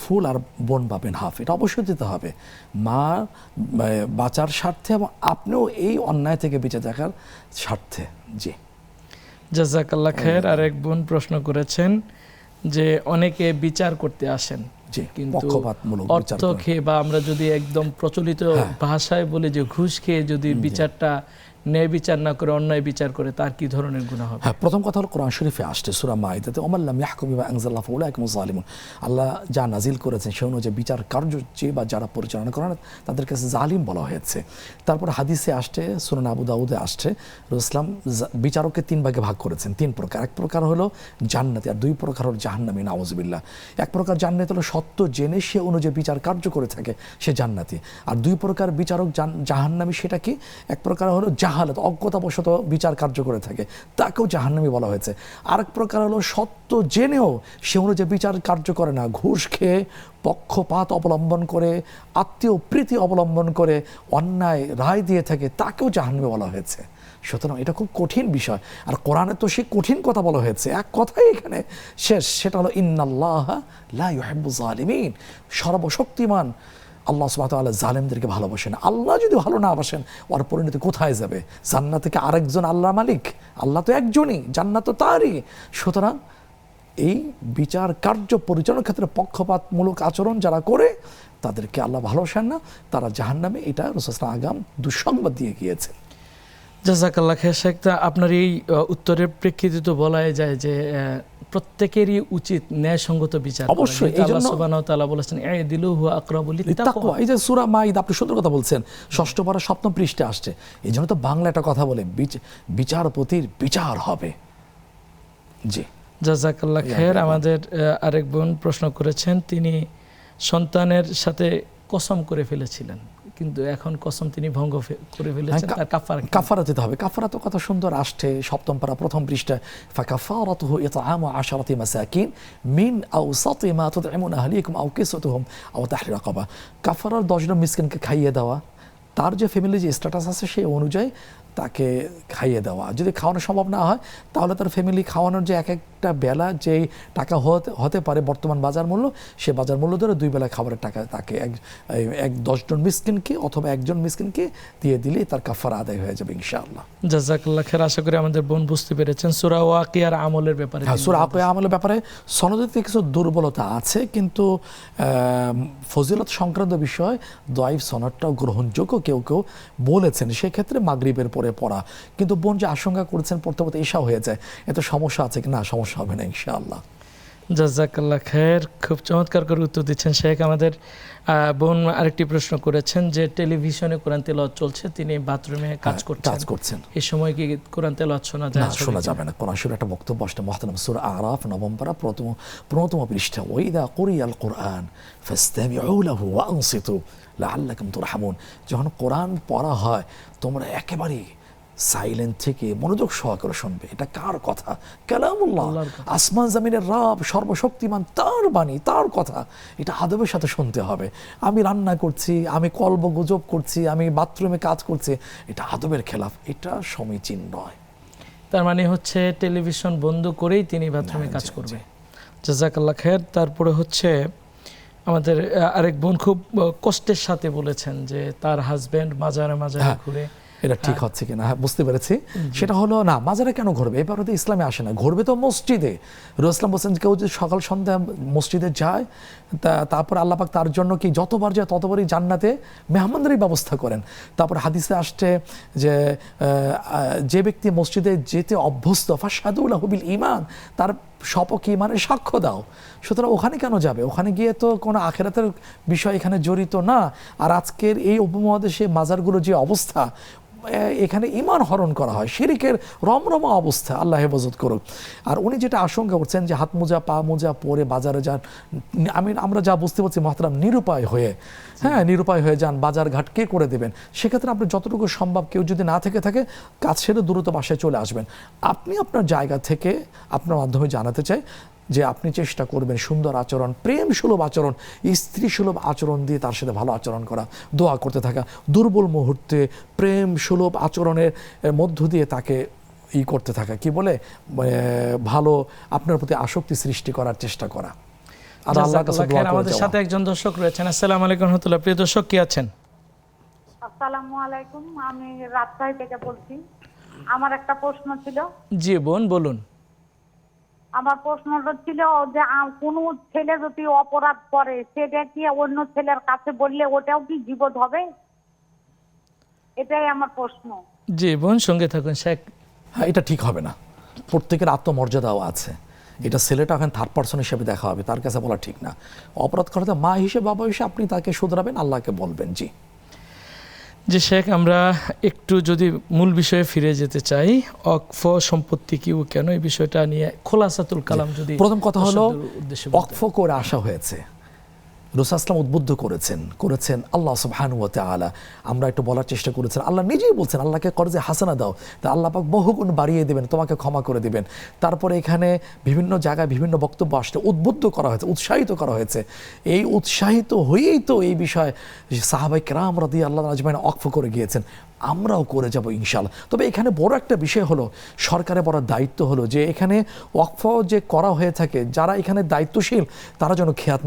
[SPEAKER 2] ফুল আর বোন পাবেন হাফ, এটা অবশ্যই দিতে হবে মা বাঁচার স্বার্থে এবং আপনিও এই অন্যায় থেকে বেঁচে থাকার স্বার্থে। জি,
[SPEAKER 1] জাযাকাল্লাহ খায়ের। আর এক বোন প্রশ্ন করেছেন যে অনেকে বিচার করতে আসেন কিন্তু অর্থ খেয়ে, বা আমরা যদি একদম প্রচলিত ভাষায় বলি যে ঘুষ খেয়ে যদি বিচারটা ন্যায় বিচার না করে অন্যায় বিচার করে, তার কি ধরনের গুনাহ হবে?
[SPEAKER 2] হ্যাঁ, প্রথম কথা হলো কোরআন শরীফে আসছে সূরা মাইদাতে, ওয়া মান লাম ইয়াহকুম বিমা আনজালাল্লাহু ফাউলাইকা হুমুজ জালিমুন। আল্লাহ যা নাজিল করেছেন সে অনুযায়ী বিচার কার্য যে বা যারা পরিচালনা করেন তাদের কাছে জালিম বলা হয়েছে। তারপর হাদিসে আসছে, সুনান আবু দাউদে আসছে, রাসূলুল্লাহ বিচারককে তিন ভাগে ভাগ করেছেন, তিন প্রকার। এক প্রকার হলো জান্নাতি আর দুই প্রকার হলো জাহান্নামী, নাউযুবিল্লাহ। এক প্রকার জান্নাতি হলো সত্য জেনে সে অনুযায়ী বিচার কার্য করে থাকে, সে জান্নাতি। আর দুই প্রকার বিচারক জাহান্নামী, সেটা কি? এক প্রকার হলো জাহালত, অজ্ঞতাবশত বিচার কার্য করে থাকে, তাকেও জাহান্নামী বলা হয়েছে। আরেক প্রকার হলো সত্য জেনেও সে অনুযায়ী বিচার কার্য করে না, ঘুষ খেয়ে পক্ষপাত অবলম্বন করে আত্মীয় প্রীতি অবলম্বন করে অন্যায় রায় দিয়ে থাকে, তাকেও জাহান্নামী বলা হয়েছে। সুতরাং এটা খুব কঠিন বিষয়, আর কোরআনে তো সে কঠিন কথা বলা হয়েছে, এক কথাই এখানে শেষ, সেটা হলো ইন্নাল্লাহা লা ইউহিব্বুজ জালিমিন। সর্বশক্তিমান আল্লাহ সুবহানাহু ওয়া তাআলা জালেমদেরকে ভালোবাসেন। আল্লাহ যদি ভালো না বাসেন, ওর পরিণতি কোথায় যাবে? জান্নাত থেকে আরেকজন আল্লাহ মালিক, আল্লাহ তো একজনই, জান্নাত তো তারই। সুতরাং এই বিচার কার্য পরিচালনার ক্ষেত্রে পক্ষপাতমূলক আচরণ যারা করে তাদেরকে আল্লাহ ভালোবাসেন না, তারা জাহান্নামে, এটা রাসূলুল্লাহ আগাম দুঃসংবাদ দিয়ে গিয়েছে।
[SPEAKER 1] জাযাকাল্লাহ খায়ের। শেখ, আপনার এই উত্তরের প্রেক্ষিতে তো বলাই যায় যে প্রত্যেকেরই উচিত ন্যায়সঙ্গত বিচার।
[SPEAKER 2] অবশ্যই
[SPEAKER 1] আল্লাহ সুবহানাহু ওয়া তাআলা বলেছেন ইদিলু হুয়া আকরাবু লিত্তাকওয়া।
[SPEAKER 2] এই যে সূরা মাইদা, আপনি সুন্দর কথা বলছেন, 6 পারা 7 পৃষ্ঠাে আসছে। এই জন্য তো বাংলা একটা কথা বলে, বিচারপতির বিচার হবে। জি,
[SPEAKER 1] জাযাকাল্লাহ খায়ের। আমাদের আরেক বোন প্রশ্ন করেছেন, তিনি সন্তানের সাথে কসম করে ফেলেছিলেন, কিন্তু এখন কসম তিনি ভঙ্গ করে ফেলেছেন, তার
[SPEAKER 2] কাফারা দিতে হবে। কাফারা তো কত সুন্দর আসছে 7 পারা 1ম পৃষ্ঠায়, ফাকাফারাতুহু ইতআমু 10 মাসাকিন মিন আওসাতি মা তুদঈমুনা আহলিকুম আও কিসওয়াতুহুম আও তাহরিরু রাকাবা। কাফারার 10 জন মিসকিনকে খাইয়ে দেওয়া, তার যে ফ্যামিলি যে স্ট্যাটাস আছে সেই অনুযায়ী তাকে খাইয়ে দেওয়া। যদি খাওয়ানো সম্ভব না হয় তাহলে তার ফ্যামিলি খাওয়ানোর যে এক একটা বেলা যেই টাকা হতে পারে বর্তমান বাজার মূল্য, সে বাজার মূল্য ধরে 2 বেলা খাবারের টাকা তাকে 10 জন মিসকিনকে অথবা একজন মিসকিনকে দিয়ে দিলেই তার কাফারা আদায় হয়ে যাবে ইনশাআল্লাহ।
[SPEAKER 1] জাযাকাল্লাহ খায়ের। আশা করি আমাদের বোন বুঝতে পেরেছেন। সূরা ওয়াকিয়ার আমলের ব্যাপারে,
[SPEAKER 2] সূরা ওয়াকিয়া আমলের ব্যাপারে সনদে কিছু দুর্বলতা আছে, কিন্তু ফজিলত সংক্রান্ত বিষয় দয়ীফ সনদটাও গ্রহণযোগ্য কেউ কেউ বলেছেন, সেক্ষেত্রে মাগরিবের পরে পড়া। কিন্তু বোন যে আশঙ্কা করেছেন পড়তে পড়তে ঈশা হয়ে যায়, এত সমস্যা আছে কি? না, সমস্যা হবে না ইনশাআল্লাহ।
[SPEAKER 1] জাযাকাল্লাহ খায়ের। খুব চমৎকার করে উত্তর দিচ্ছেন শেখ। আমাদের বোন আরেকটি প্রশ্ন করেছেন যে টেলিভিশনে কোরআন তেলাওয়াত চলছে, তিনি বাথরুমে কাজ করছেন, এই সময় কি কোরআন তেলাওয়াত শোনা যায়?
[SPEAKER 2] না, শোনা যাবে না। কোরআন শরীফের একটা বক্তব্য আসছে মুহতারাম, সূরা আরাফ 9 পারা 15তম পৃষ্ঠা, ওয়া ইযা কুরিয়াল কুরআন ফাসতামিউ লাহু ওয়া আনসিতু লাআল্লাকুম তুরহামুন। যখন কোরআন পড়া হয় তোমরা একেবারে সাইলেন্ট থেকে মনোযোগ সহকারে শুনবে। এটা কার কথা? কালামুল্লাহ, আসমান জমিনের রব, সর্বশক্তিমান, তার বাণী, তার কথা। এটা আদবের সাথে শুনতে হবে। আমি রান্না করছি, আমি কলব গুজব করছি, আমি বাথরুমে কাজ করছি, এটা আদবের খেলাফ, এটা সমীচীন নয়।
[SPEAKER 1] তার মানে হচ্ছে টেলিভিশন বন্ধ করেই তিনি বাথরুমে কাজ করবে। জাযাকাল্লাহ খায়ের। তারপরে হচ্ছে আমাদের আরেক বোন খুব কষ্টের সাথে বলেছেন যে তার হাজবেন্ড মাজারে ঘুরে,
[SPEAKER 2] এটা ঠিক হচ্ছে কিনা? হ্যাঁ, বুঝতে পেরেছি। সেটা হলো, না, মাজারে কেন ঘুরবে? এবার তো ইসলামে আসে না, ঘুরবে তো মসজিদে। রাসূলুল্লাহ বলেছেন কেউ যদি সকাল সন্ধ্যা মসজিদে যায়, তারপর আল্লাহ পাক তার জন্য কি যতবার যায় ততবারই জান্নাতে মেহমানদারির ব্যবস্থা করেন। তারপর হাদিসে আসছে যে ব্যক্তি মসজিদে যেতে অভ্যস্ত, ফাশহাদু লাহু বিল ঈমান, তার সপক্ষে ইমানের সাক্ষ্য দাও। সুতরাং ওখানে কেন যাবে? ওখানে গিয়ে তো কোনো আখেরাতের বিষয় এখানে জড়িত না। আর আজকের এই উপমহাদেশে মাজারগুলো যে অবস্থা, এখানে ইমান হরণ করা হয়, শিরিকের রমরমা অবস্থা, আল্লাহ হেফাজত করুক। আর উনি যেটা আশঙ্কা করছেন যে হাত মোজা পা মোজা পরে বাজারে যান, আমরা যা বুঝতে পারছি মহতারাম, নিরুপায় হয়ে, হ্যাঁ নিরুপায় হয়ে যান, বাজার ঘাট কে করে দেবেন? সেক্ষেত্রে আপনি যতটুকু সম্ভব, কেউ যদি না থেকে থাকে কাজ সেরে দ্রুত বাসায় চলে আসবেন। আপনি আপনার জায়গা থেকে আপনার মাধ্যমে জানাতে চাই যে আপনি চেষ্টা করবেন সুন্দর আচরণ, প্রেম সুলভ আচরণ, স্ত্রী সুলভ আচরণ দিয়ে তার সাথে ভালো আচরণ করা, দোয়া করতে থাকা, দুর্বল মুহূর্তে প্রেম সুলভ আচরণের মধ্য দিয়ে তাকে করতে থাকা, কি বলে, ভালো আপনার প্রতি আসক্তি সৃষ্টি করার চেষ্টা করা। আর আল্লাহর কাছে দোয়া করে
[SPEAKER 1] আমাদের
[SPEAKER 2] যাওয়া।
[SPEAKER 1] সাথে একজন দর্শক রয়েছেন। আসসালামু আলাইকুম ওয়া রাহমাতুল্লাহ। প্রিয় দর্শক, কি আছেন?
[SPEAKER 8] আসসালামু আলাইকুম, আমি রাজশাহী থেকে বলছি। আমার একটা প্রশ্ন ছিল।
[SPEAKER 1] জি বোন, বলুন।
[SPEAKER 8] আমার প্রশ্নটা ছিল যে কোনো ছেলে যদি অপরাধ করে, সেটা কি অন্য ছেলের কাছে বললে ওটাও কি জীবত হবে? এটাই আমার প্রশ্ন।
[SPEAKER 1] জি বোন, সঙ্গে থাকুন শেখ।
[SPEAKER 2] হ্যাঁ, এটা ঠিক হবে না। প্রত্যেকের আত্মমর্যাদাও আছে। এটা ছেলেটা এখন থার্ড পার্সন হিসেবে দেখা হবে, তার কাছে বলা ঠিক না। অপরাধ করাতে মা হিসেবে, বাবা হিসেবে আপনি তাকে শুধরাবেন, আল্লাহকে বলবেন। জি
[SPEAKER 1] যে শেখ, আমরা একটু যদি মূল বিষয়ে ফিরে যেতে চাই, ওয়াকফ সম্পত্তি কি ও কেন, এই বিষয়টা নিয়ে খোলাসাতুল কালাম যদি।
[SPEAKER 2] প্রথম কথা হলো,
[SPEAKER 1] উদ্দেশ্যে
[SPEAKER 2] ওয়াকফ করে আসা হয়েছে, রাসূল সাল্লাল্লাহু উদ্বুদ্ধ করেছেন আল্লাহ সুবহানাহু ওয়া তাআলা। আমরা একটু বলার চেষ্টা করেছেন, আল্লাহ নিজেই বলছেন আল্লাহকে কর্জে হাসানা দাও, তা আল্লাহ পাক বহুগুণ বাড়িয়ে দেবেন, তোমাকে ক্ষমা করে দিবেন। তারপরে এখানে বিভিন্ন জায়গায় বিভিন্ন বক্তব্য আসতে উদ্বুদ্ধ করা হয়েছে, উৎসাহিত করা হয়েছে। এই উৎসাহিত হয়েই তো এই বিষয়ে সাহাবায়ে কেরাম রাদিয়াল্লাহু আজমাইন ওয়াকফ করে গিয়েছেন, আমরাও করে যাব ইনশাআল্লাহ। তবে এখানে বড় একটা বিষয় হলো, সরকারের বড় দায়িত্ব হলো যে এখানে ওয়াকফ যে করা হয়ে থাকে, যারা এখানে দায়িত্বশীল তারা যেন খেয়াত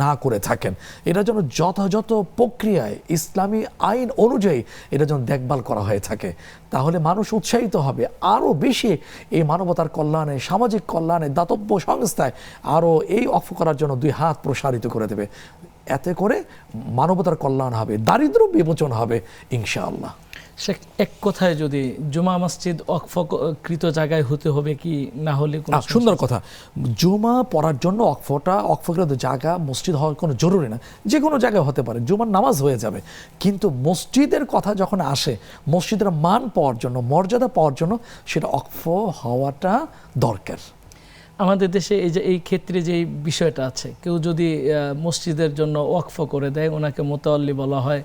[SPEAKER 2] না করে থাকেন। এটা যেন যথাযথ প্রক্রিয়ায় ইসলামী আইন অনুযায়ী এটা যেন দেখভাল করা হয়ে থাকে, তাহলে মানুষ উৎসাহিত হবে আরও বেশি এই মানবতার কল্যাণে, সামাজিক কল্যাণে, দাতব্য সংস্থায় আরও এই ওয়াকফ করার জন্য দুই হাত প্রসারিত করে দেবে। এতে করে মানবতার কল্যাণ হবে, দারিদ্র্য বিমোচন হবে ইনশাআল্লাহ।
[SPEAKER 1] শেখ, এক কথায় যদি জুমা মসজিদ ওয়াকফকৃত জায়গায় হতে হবে কি না হলে কোনো
[SPEAKER 2] সুন্দর কথা। জুমা পড়ার জন্য ওয়াকফকৃত জায়গা মসজিদ হওয়ার কোনো জরুরি না, যে কোনো জায়গায় হতে পারে, জুমার নামাজ হয়ে যাবে। কিন্তু মসজিদের কথা যখন আসে, মসজিদের মান পাওয়ার জন্য, মর্যাদা পাওয়ার জন্য সেটা ওয়াকফ হওয়াটা দরকার।
[SPEAKER 1] আমাদের দেশে এই যে এই ক্ষেত্রে যে বিষয়টা আছে, কেউ যদি মসজিদের জন্য ওয়াকফ করে দেয়, ওনাকে মোতাওয়াল্লি বলা হয়।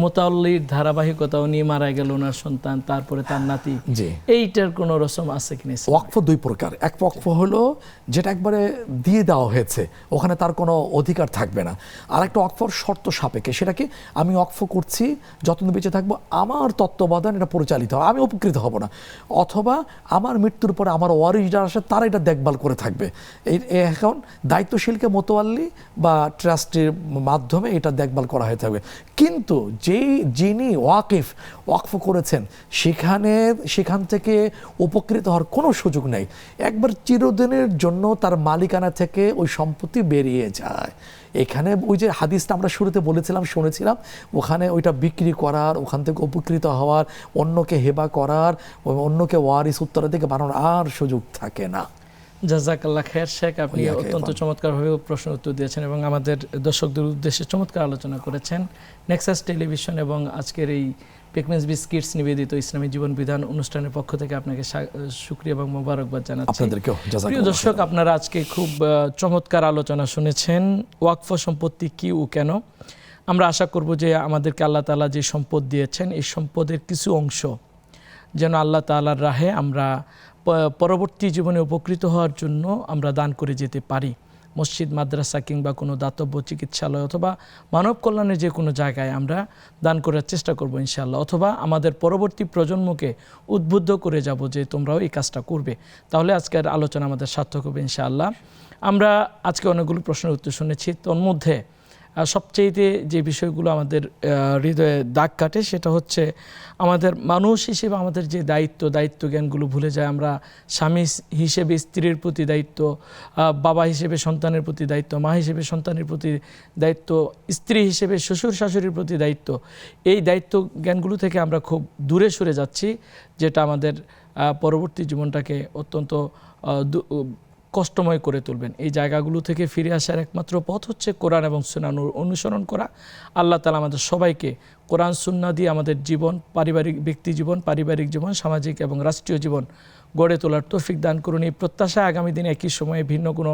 [SPEAKER 1] মোতাওয়াল্লির ধারাবাহিকতা, উনি মারা গেল, ওনার সন্তান, তারপরে তার নাতি, এইটার কোনো রসম আছে কিনা?
[SPEAKER 2] ওয়াকফ দুই প্রকার। এক ওয়াকফ হলো যেটা একবারে দিয়ে দেওয়া হয়েছে, ওখানে তার কোনো অধিকার থাকবে না। আর একটা ওয়াকফর শর্ত সাপেক্ষে, সেটা কি, আমি ওয়াকফ করছি, যতদিন বেঁচে থাকবো আমার তত্ত্বাবধান এটা পরিচালিত হবে, আমি উপকৃত হব না, অথবা আমার মৃত্যুর পরে আমার ওয়ারিশ যারা আসে তারা এটা দেখভাল করে থাকবে। এখন দায়িত্বশীলকে মোতাওয়াল্লি বা ট্রাস্টের মাধ্যমে এটা দেখভাল করা হয়ে থাকবে। কিন্তু যিনি ওয়াকফ করেছেন সেখান থেকে উপকৃত হওয়ার কোনো সুযোগ নেই। একবার চিরদিনের জন্য তার মালিকানা থেকে ওই সম্পত্তি বেরিয়ে যায়। এখানে ওই যে হাদিসটা আমরা শুরুতে শুনেছিলাম, ওখানে ওইটা বিক্রি করার, ওখান থেকে উপকৃত হওয়ার, অন্যকে হেবা করার, অন্যকে ওয়ারিস উত্তরাধিকার বানানোর আর সুযোগ থাকে না।
[SPEAKER 1] জাযাকাল্লাহ খায়ের শেখ, আপনি অত্যন্ত চমৎকারভাবে প্রশ্ন উত্তর দিয়েছেন এবং আমাদের দর্শকদের উদ্দেশ্যে চমৎকার আলোচনা করেছেন। নেক্সাস টেলিভিশন এবং আজকের এই পেকমেন্স বিস্কিটস নিবেদিত ইসলামী জীবন বিধান অনুষ্ঠানের পক্ষ থেকে আপনাকে শুকরিয়া এবং মোবারকবাদ জানাচ্ছি। প্রিয় দর্শক, আপনারা আজকে খুব চমৎকার আলোচনা শুনেছেন, ওয়াকফ সম্পত্তি কি ও কেন। আমরা আশা করব যে আমাদেরকে আল্লাহ তাআলা যে সম্পদ দিয়েছেন, এই সম্পদের কিছু অংশ যেন আল্লাহ তাআলার রাহে আমরা পরবর্তী জীবনে উপকৃত হওয়ার জন্য আমরা দান করে যেতে পারি। মসজিদ, মাদ্রাসা কিংবা কোনো দাতব্য চিকিৎসালয় অথবা মানব কল্যাণের যে কোনো জায়গায় আমরা দান করার চেষ্টা করব ইনশাআল্লাহ, অথবা আমাদের পরবর্তী প্রজন্মকে উদ্বুদ্ধ করে যাব যে তোমরাও এই কাজটা করবে। তাহলে আজকের আলোচনা আমাদের সার্থক হবে ইনশাআল্লাহ। আমরা আজকে অনেকগুলো প্রশ্নের উত্তর শুনেছি, তন্মধ্যে সবচেয়ে যে বিষয়গুলো আমাদের হৃদয়ে দাগ কাটে সেটা হচ্ছে আমাদের মানুষ হিসেবে আমাদের যে দায়িত্ব জ্ঞানগুলো ভুলে যায়। আমরা স্বামী হিসেবে স্ত্রীর প্রতি দায়িত্ব, বাবা হিসেবে সন্তানের প্রতি দায়িত্ব, মা হিসেবে সন্তানের প্রতি দায়িত্ব, স্ত্রী হিসেবে শ্বশুর শাশুড়ির প্রতি দায়িত্ব, এই দায়িত্ব জ্ঞানগুলো থেকে আমরা খুব দূরে সরে যাচ্ছি, যেটা আমাদের পরবর্তী জীবনটাকে অত্যন্ত কষ্টময় করে তুলবেন। এই জায়গাগুলো থেকে ফিরে আসার একমাত্র পথ হচ্ছে কোরআন এবং সুন্নাহ অনুসরণ করা। আল্লাহ তাআলা আমাদের সবাইকে কোরআন সুন্নাহ দিয়ে আমাদের জীবন, পারিবারিক ব্যক্তি জীবন, পারিবারিক জীবন, সামাজিক এবং রাষ্ট্রীয় জীবন গড়ে তোলার তৌফিক দান করুন। এই প্রত্যাশায় আগামী দিনে একই সময়ে ভিন্ন কোনো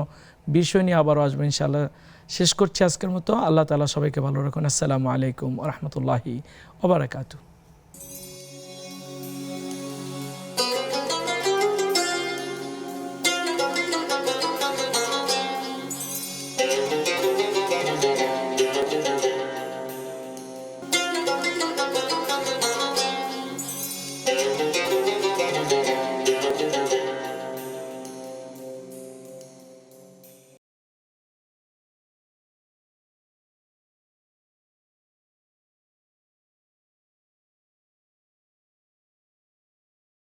[SPEAKER 1] বিষয় নিয়ে আবারও আসবেন ইনশাআল্লাহ। শেষ করছি আজকের মতো। আল্লাহ তাআলা সবাইকে ভালো রাখুন। আসসালামু আলাইকুম ওয়া রাহমাতুল্লাহি ওয়া বারাকাতুহু।